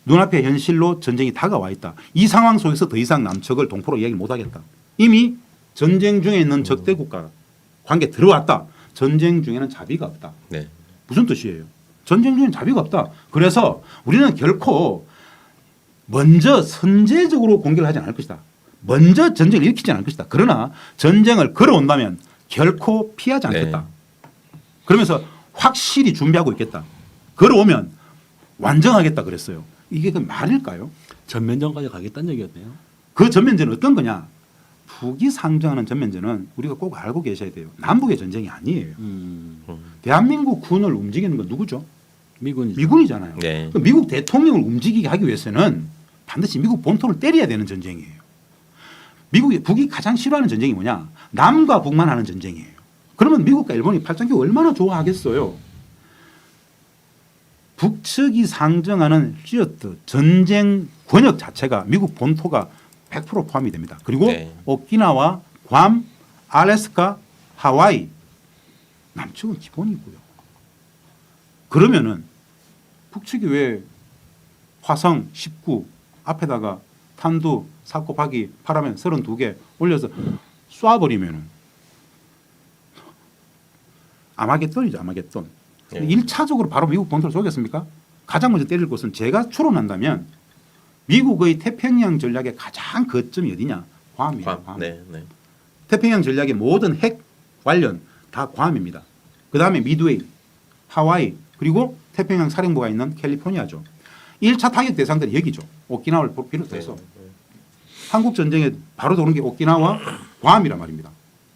눈앞에 현실로 전쟁이 다가와 있다. 이 상황 속에서 더 이상 남측을 동포로 이야기 못하겠다. 이미 전쟁 중에 있는 적대 국가 관계 들어왔다. 전쟁 중에는 자비가 없다. 네. 무슨 뜻이에요? 전쟁 중에는 자비가 없다. 그래서 우리는 결코 먼저 선제적으로 공격을 하지 않을 것이다. 먼저 전쟁을 일으키지 않을 것이다. 그러나 전쟁을 걸어온다면 결코 피하지 않겠다. 그러면서 확실히 준비하고 있겠다. 걸어오면 완정하겠다 그랬어요. 이게 그 말일까요? 전면전까지 가겠다는 얘기였네요. 그 전면전은 어떤 거냐? 북이 상정하는 전면전은 우리가 꼭 알고 계셔야 돼요. 남북의 전쟁이 아니에요. 대한민국 군을 움직이는 건 누구죠? 미군이죠. 미군이잖아요. 네. 미국 대통령을 움직이게 하기 위해서는 반드시 미국 본토를 때려야 되는 전쟁이에요. 북이 가장 싫어하는 전쟁이 뭐냐? 남과 북만 하는 전쟁이에요. 그러면 미국과 일본이 팔짱 끼고 얼마나 좋아하겠어요. 북측이 상정하는 시어트 전쟁 권역 자체가 미국 본토가 100% 포함이 됩니다. 그리고 네. 오키나와, 괌, 알래스카, 하와이 남측은 기본이고요. 그러면은 북측이 왜 화성 19 앞에다가 탄두, 사코파기, 파라멘 32개 올려서 쏴버리면은 아마겟돈이죠, 아마겟돈. 네. 1차적으로 바로 미국 본토를 쏘겠습니까? 가장 먼저 때릴 곳은 제가 추론한다면 미국의 태평양 전략의 가장 거점이 어디냐? 괌이에요. 괌. 네. 네. 태평양 전략의 모든 핵 관련 다 괌입니다. 그다음에 미드웨이, 하와이 그리고 태평양 사령부가 있는 캘리포니아죠. 1차 타격 대상들이 여기죠. 오키나와를 비롯해서. 한국 전쟁에 바로 도는 게 오키나와 괌이란 말입니다.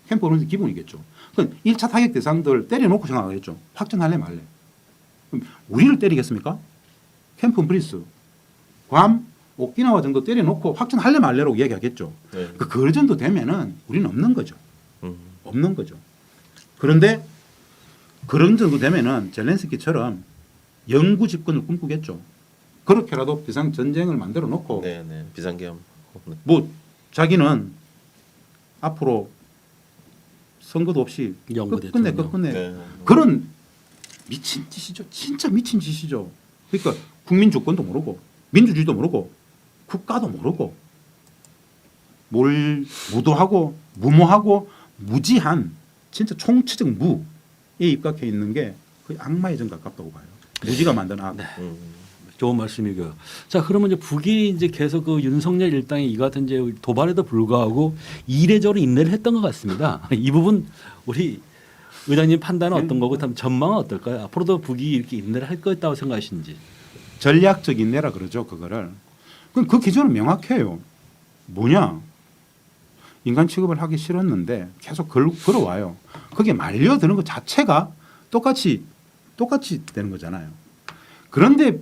캠프는 기본이겠죠. 그럼 1차 타격 대상들 때려놓고 생각하겠죠. 확전할래 말래. 그럼 우리를 때리겠습니까? 캠프 브리스, 괌, 오키나와 정도 때려놓고 확전할래 말래라고 이야기하겠죠. 네. 그 정도 되면은 우리는 없는 거죠. 음. 없는 거죠. 그런데 그런 정도 되면은 젤렌스키처럼 영구 집권을 꿈꾸겠죠. 그렇게라도 비상 전쟁을 만들어 놓고 네. 네. 비상계엄. 뭐 자기는 앞으로 선거도 없이 영구 끝끝내 대통령. 끝끝내 네. 그런 미친 짓이죠. 진짜 미친 짓이죠. 그러니까 국민 주권도 모르고 민주주의도 모르고 국가도 모르고 뭘 무도하고 무모하고 무지한 진짜 총체적 무에 입각해 있는 게 거의 악마의 전 가깝다고 봐요. 무지가 만든 악. 좋은 말씀이고요. 자, 그러면 이제 북이 이제 계속 그 윤석열 일당이 이 같은 이제 도발에도 불구하고 이례적으로 인내를 했던 것 같습니다. 이 부분 우리 의장님 판단은 어떤 거고 다음 전망은 어떨까요? 앞으로도 북이 이렇게 인내를 할 거였다고 생각하시는지. 전략적 인내라 그러죠. 그거를. 그럼 그 기준은 명확해요. 뭐냐? 인간 취급을 하기 싫었는데 계속 걸어와요. 그게 말려드는 것 자체가 똑같이 되는 거잖아요. 그런데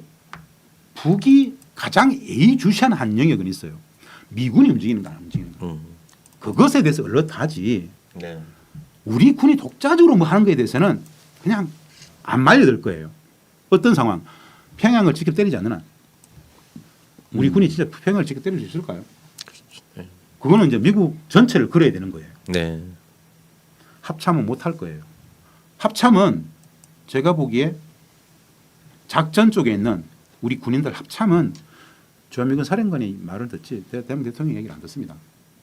북이 가장 예의주시한 한 영역은 있어요. 미군이 움직이는 거 안 움직이는 거. 그것에 대해서 얼럿하지. 네. 우리 군이 독자적으로 뭐 하는 거에 대해서는 그냥 안 말려들 거예요. 어떤 상황? 평양을 직접 때리지 않는 한. 우리 군이 진짜 평양을 직접 때릴 수 있을까요? 네. 그거는 이제 미국 전체를 걸어야 되는 거예요. 네. 합참은 못 할 거예요. 합참은 제가 보기에 작전 쪽에 있는 우리 군인들 합참은 주한미군 사령관이 말을 듣지 대한민국 대통령 얘기를 안 듣습니다.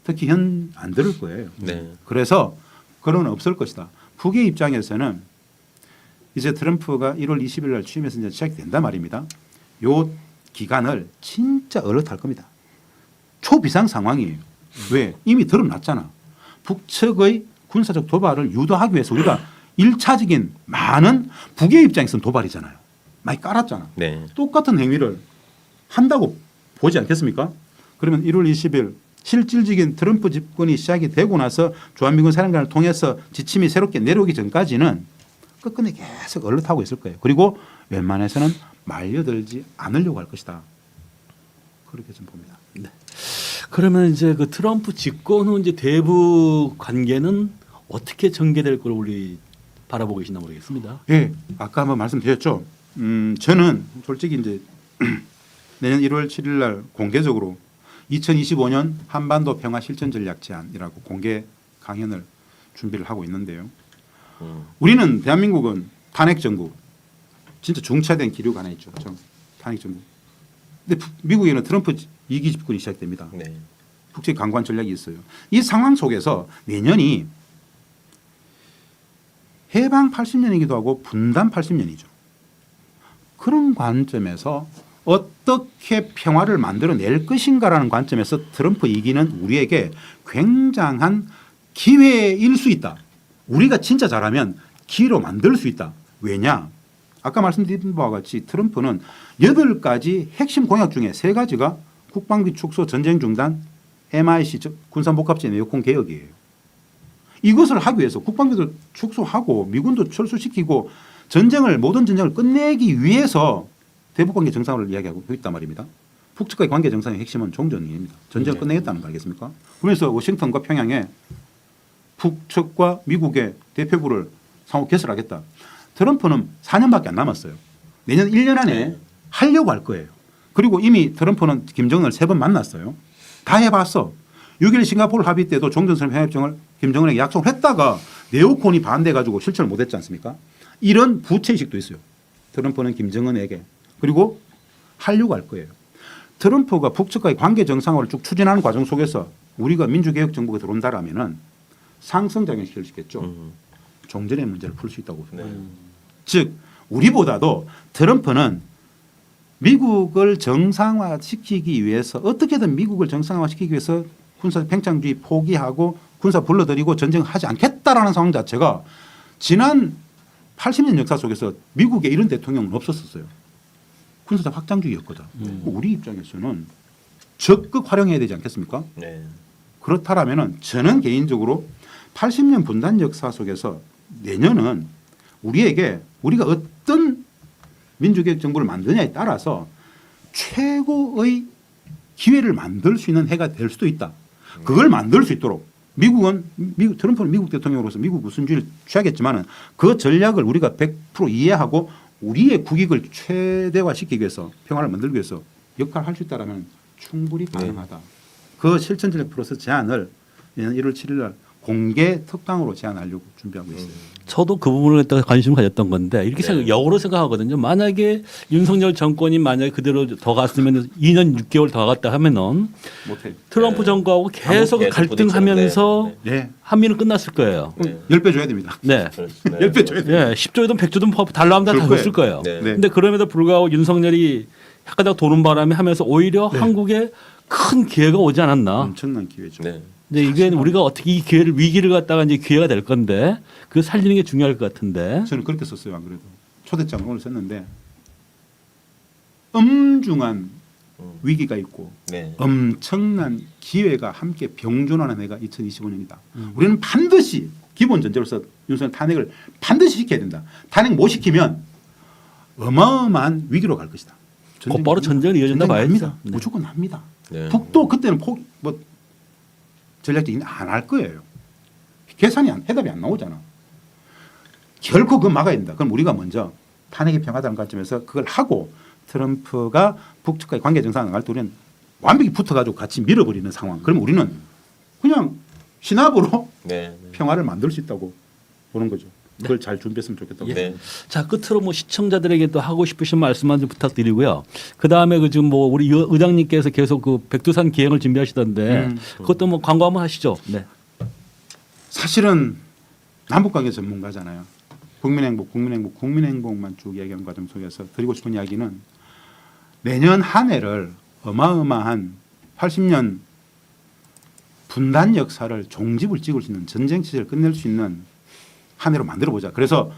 특히 현 안 들을 거예요. 네. 그래서 그런 없을 것이다. 북의 입장에서는 이제 트럼프가 1월 20일 날 취임해서 이제 시작이 된단 말입니다. 요 기간을 진짜 얼릇할 겁니다. 초비상 상황이에요. 왜? 이미 드러났잖아. 북측의 군사적 도발을 유도하기 위해서 우리가 1차적인 많은 북의 입장에서는 도발이잖아요. 많이 깔았잖아. 네. 똑같은 행위를 한다고 보지 않겠습니까? 그러면 1월 20일 실질적인 트럼프 집권이 시작이 되고 나서 주한미군 사령관을 통해서 지침이 새롭게 내려오기 전까지는 끝끝내 계속 얼릇하고 있을 거예요. 그리고 웬만해서는 말려들지 않으려고 할 것이다. 그렇게 좀 봅니다. 그러면 이제 그 트럼프 집권 후 이제 대북 관계는 어떻게 전개될 걸 우리 바라보고 계시나 모르겠습니다. 예, 아까 한번 말씀드렸죠. 저는 솔직히 이제 내년 1월 7일 날 공개적으로 2025년 한반도 평화 실천 전략 제안이라고 공개 강연을 준비를 하고 있는데요. 우리는 대한민국은 탄핵 정부, 진짜 중차된 기류가 하나 있죠. 탄핵 정부. 근데 미국에는 트럼프 2기 집권이 시작됩니다. 네. 국제 강관 전략이 있어요. 이 상황 속에서 내년이 해방 80년이기도 하고 분단 80년이죠. 그런 관점에서 어떻게 평화를 만들어낼 것인가라는 관점에서 트럼프 2기는 우리에게 굉장한 기회일 수 있다. 우리가 진짜 잘하면 기회로 만들 수 있다. 왜냐? 아까 말씀드린 바와 같이 트럼프는 8가지 핵심 공약 중에 3가지가 국방비 축소, 전쟁 중단, MIC 군사복합제 내역권 개혁이에요. 이것을 하기 위해서 국방비도 축소하고 미군도 철수시키고 모든 전쟁을 끝내기 위해서 대북관계 정상화를 이야기하고 있단 말입니다. 북측과의 관계 정상의 핵심은 종전입니다. 전쟁을 끝내겠다는 거 알겠습니까? 그러면서 워싱턴과 평양에 북측과 미국의 대표부를 상호 개설하겠다. 트럼프는 4년밖에 안 남았어요. 내년 1년 안에 하려고 할 거예요. 그리고 이미 트럼프는 김정은을 3번 만났어요. 다 해봤어. 6일 싱가포르 합의 때도 종전선언 협정을 김정은에게 약속을 했다가 네오콘이 반대해가지고 실천을 못했지 않습니까? 이런 부채의식도 있어요. 트럼프는 김정은에게. 그리고 하려고 할 거예요. 트럼프가 북측과의 관계 정상화를 쭉 추진하는 과정 속에서 우리가 민주개혁 정부가 들어온다라면은 상승작용 시킬 수 있겠죠. 종전의 문제를 풀 수 있다고. 즉 우리보다도 트럼프는 미국을 정상화시키기 위해서 어떻게든 미국을 정상화시키기 위해서 군사 팽창주의 포기하고 군사 불러들이고 전쟁하지 않겠다라는 상황 자체가 지난 80년 역사 속에서 미국에 이런 대통령은 없었어요. 군사적 확장주의였거든. 우리 입장에서는 적극 활용해야 되지 않겠습니까? 네. 그렇다라면은 저는 개인적으로 80년 분단 역사 속에서 내년은 우리가 어떤 민주개혁 정부를 만드냐에 따라서 최고의 기회를 만들 수 있는 해가 될 수도 있다. 그걸 만들 수 있도록 트럼프는 미국 대통령으로서 미국 우선주의를 취하겠지만은 그 전략을 우리가 100% 이해하고 우리의 국익을 최대화시키기 위해서 평화를 만들기 위해서 역할을 할 수 있다라면 충분히 가능하다. 그 실천 전략 프로세스 제안을 내년 1월 7일 날 공개 특강으로 제안하려고 준비하고 있어요. 저도 그 부분을 갖다가 관심을 가졌던 건데 이렇게 네. 역으로 생각하거든요. 만약에 윤석열 정권이 만약에 그대로 더 갔으면 2년 6개월 더 갔다 하면은 못해요. 트럼프 네. 정부하고 계속 계속 갈등하면서 부딪히는데, 예. 한미는 끝났을 거예요. 네. 10배 줘야 됩니다. 네. 그렇죠. 네. 10배 줘야 돼요. 예, 10조든 100조든 달라면 다 그럴 줬을 거예요. 네. 네. 근데 그럼에도 불구하고 윤석열이 약간 도는 바람에 하면서 오히려 네. 한국에 큰 기회가 오지 않았나. 엄청난 기회죠. 네. 근데 이게 우리가 어떻게 이 기회를 위기를 갖다가 이제 기회가 될 건데 그 살리는 게 중요할 것 같은데. 저는 그렇게 썼어요. 안 그래도 초대장을 오늘 썼는데 엄중한 위기가 있고 네. 엄청난 기회가 함께 병존하는 해가 2025년이다. 우리는 반드시 기본 전제로서 윤석열 탄핵을 반드시 시켜야 된다. 탄핵 못 시키면 어마어마한 위기로 갈 것이다. 곧바로 전쟁이 이어진다 봐야죠. 합니다. 네. 무조건 합니다. 네. 북도 그때는 전략적인 안 할 거예요. 계산이 해답이 안 나오잖아. 결코 그거 막아야 된다. 그럼 우리가 먼저 탄핵이 평화다는 관점에서 그걸 하고 트럼프가 북측과의 관계 정상 안 갈 때 우리는 완벽히 붙어가지고 같이 밀어버리는 상황. 그럼 우리는 그냥 신압으로 네. 평화를 만들 수 있다고 보는 거죠. 그걸 잘 준비했으면 좋겠다고. 네. 자 끝으로 뭐 시청자들에게 또 하고 싶으신 말씀만 좀 부탁드리고요. 그 다음에 그 지금 뭐 우리 의장님께서 계속 그 백두산 기행을 준비하시던데 그것도 뭐 광고 한번 하시죠. 네. 사실은 남북관계 전문가잖아요. 국민행복만 쭉 이야기하는 과정 속에서 드리고 싶은 이야기는 내년 한 해를 어마어마한 80년 분단 역사를 종집을 찍을 수 있는 전쟁 시절을 끝낼 수 있는 한 해로 만들어보자. 그래서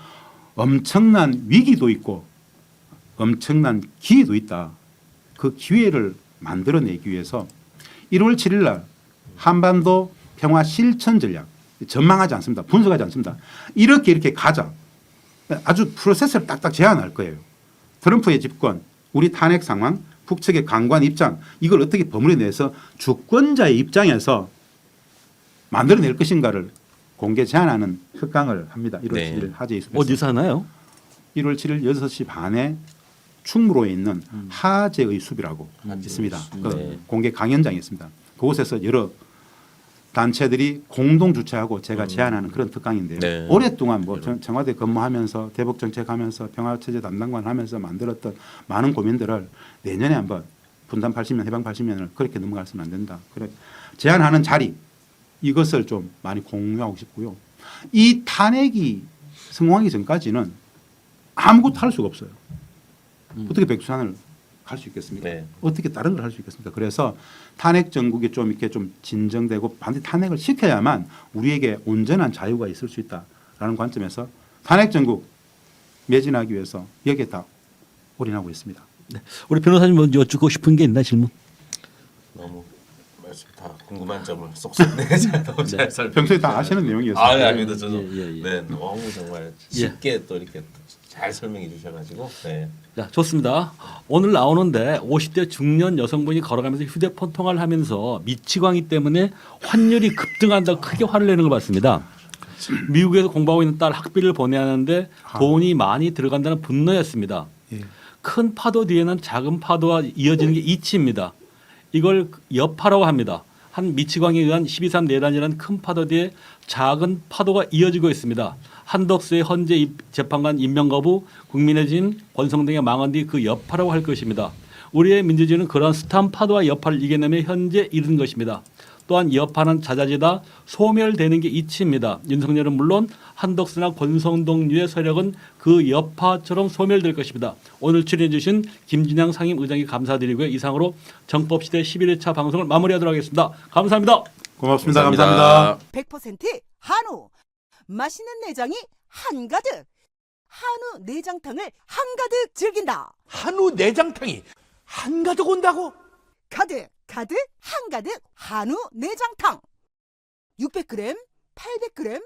엄청난 위기도 있고 엄청난 기회도 있다. 그 기회를 만들어내기 위해서 1월 7일 날 한반도 평화 실천 전략 전망하지 않습니다. 분석하지 않습니다. 이렇게 가자. 아주 프로세스를 딱딱 제안할 거예요. 트럼프의 집권, 우리 탄핵 상황, 북측의 강관 입장 이걸 어떻게 버무려내서 주권자의 입장에서 만들어낼 것인가를 공개 제안하는 특강을 합니다. 1월 네. 7일 하재에 있습니다. 어디서 하나요? 1월 7일 6시 반에 충무로에 있는 하재의 숲이라고 있습니다. 그 네. 공개 강연장이 있습니다. 그곳에서 여러 단체들이 공동 주최하고 제가 제안하는 그런 특강인데요. 네. 오랫동안 뭐 청와대 근무하면서 대북 정책하면서 평화체제 담당관 하면서 만들었던 많은 고민들을 내년에 한번 분단 80년, 해방 80년을 그렇게 넘어가서는 안 된다. 그래 제안하는 자리 이것을 좀 많이 공유하고 싶고요. 이 탄핵이 성공하기 전까지는 아무것도 할 수가 없어요. 어떻게 백두산을 갈 수 있겠습니까? 네. 어떻게 다른 걸 할 수 있겠습니까? 그래서 탄핵 정국이 좀 이렇게 좀 진정되고 반드시 탄핵을 시켜야만 우리에게 온전한 자유가 있을 수 있다라는 관점에서 탄핵 정국 매진하기 위해서 여기에 다 올인하고 있습니다. 우리 변호사님 뭐 여쭙고 싶은 게 있나 질문? 너무 말씀 다 궁금한 점을 쏙쏙 너무 잘 설명. 평소에 다 아시는 내용이었어요. 아, 네, 아닙니다. 저도 예. 네, 너무 정말 쉽게 또 이렇게 잘 설명해 주셔가지고 네. 자, 좋습니다. 오늘 나오는데 50대 중년 여성분이 걸어가면서 휴대폰 통화를 하면서 미치광이 때문에 환율이 급등한다고 크게 화를 내는 걸 봤습니다. 미국에서 공부하고 있는 딸 학비를 보내야 하는데 돈이 많이 들어간다는 분노였습니다. 예. 큰 파도 뒤에는 작은 파도와 이어지는 게 이치입니다. 이걸 여파라고 합니다. 한 미치광에 의한 12.3 내란이라는 큰 파도 뒤에 작은 파도가 이어지고 있습니다. 한덕수의 헌재 재판관 임명 거부, 국민의 진, 권성동의 망한 뒤 그 여파라고 할 것입니다. 우리의 민주주의는 그러한 숱한 파도와 여파를 이겨내며 현재 이른 것입니다. 또한 여파는 잦아지다 소멸되는 게 이치입니다. 윤석열은 물론 한덕수나 권성동류의 세력은 그 여파처럼 소멸될 것입니다. 오늘 출연해 주신 김진양 상임의장님 감사드리고요. 이상으로 정법시대 11회차 방송을 마무리하도록 하겠습니다. 감사합니다. 고맙습니다. 감사합니다. 100% 한우. 맛있는 내장이 한가득. 한우 내장탕을 한가득 즐긴다. 한우 내장탕이 한가득 온다고? 가득 한가득 한우 내장탕. 600g, 800g,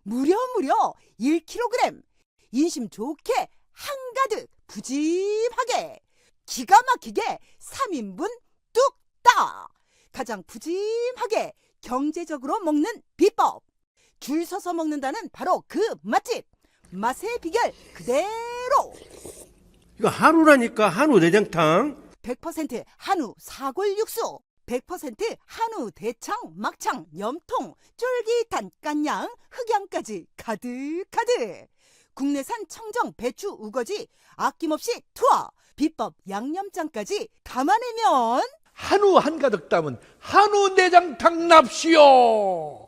무려 1kg. 인심 좋게 한가득 푸짐하게 기가 막히게 3인분 뚝딱. 가장 푸짐하게 경제적으로 먹는 비법. 줄 서서 먹는다는 바로 그 맛집. 맛의 비결 그대로. 이거 한우라니까 한우 내장탕. 100% 한우 사골 육수. 100% 한우, 대창, 막창, 염통, 쫄깃한 깐양, 흑양까지 가득가득. 국내산 청정 배추 우거지 아낌없이 투하. 비법 양념장까지 담아내면 한우 한가득 담은 한우 내장탕 납시오.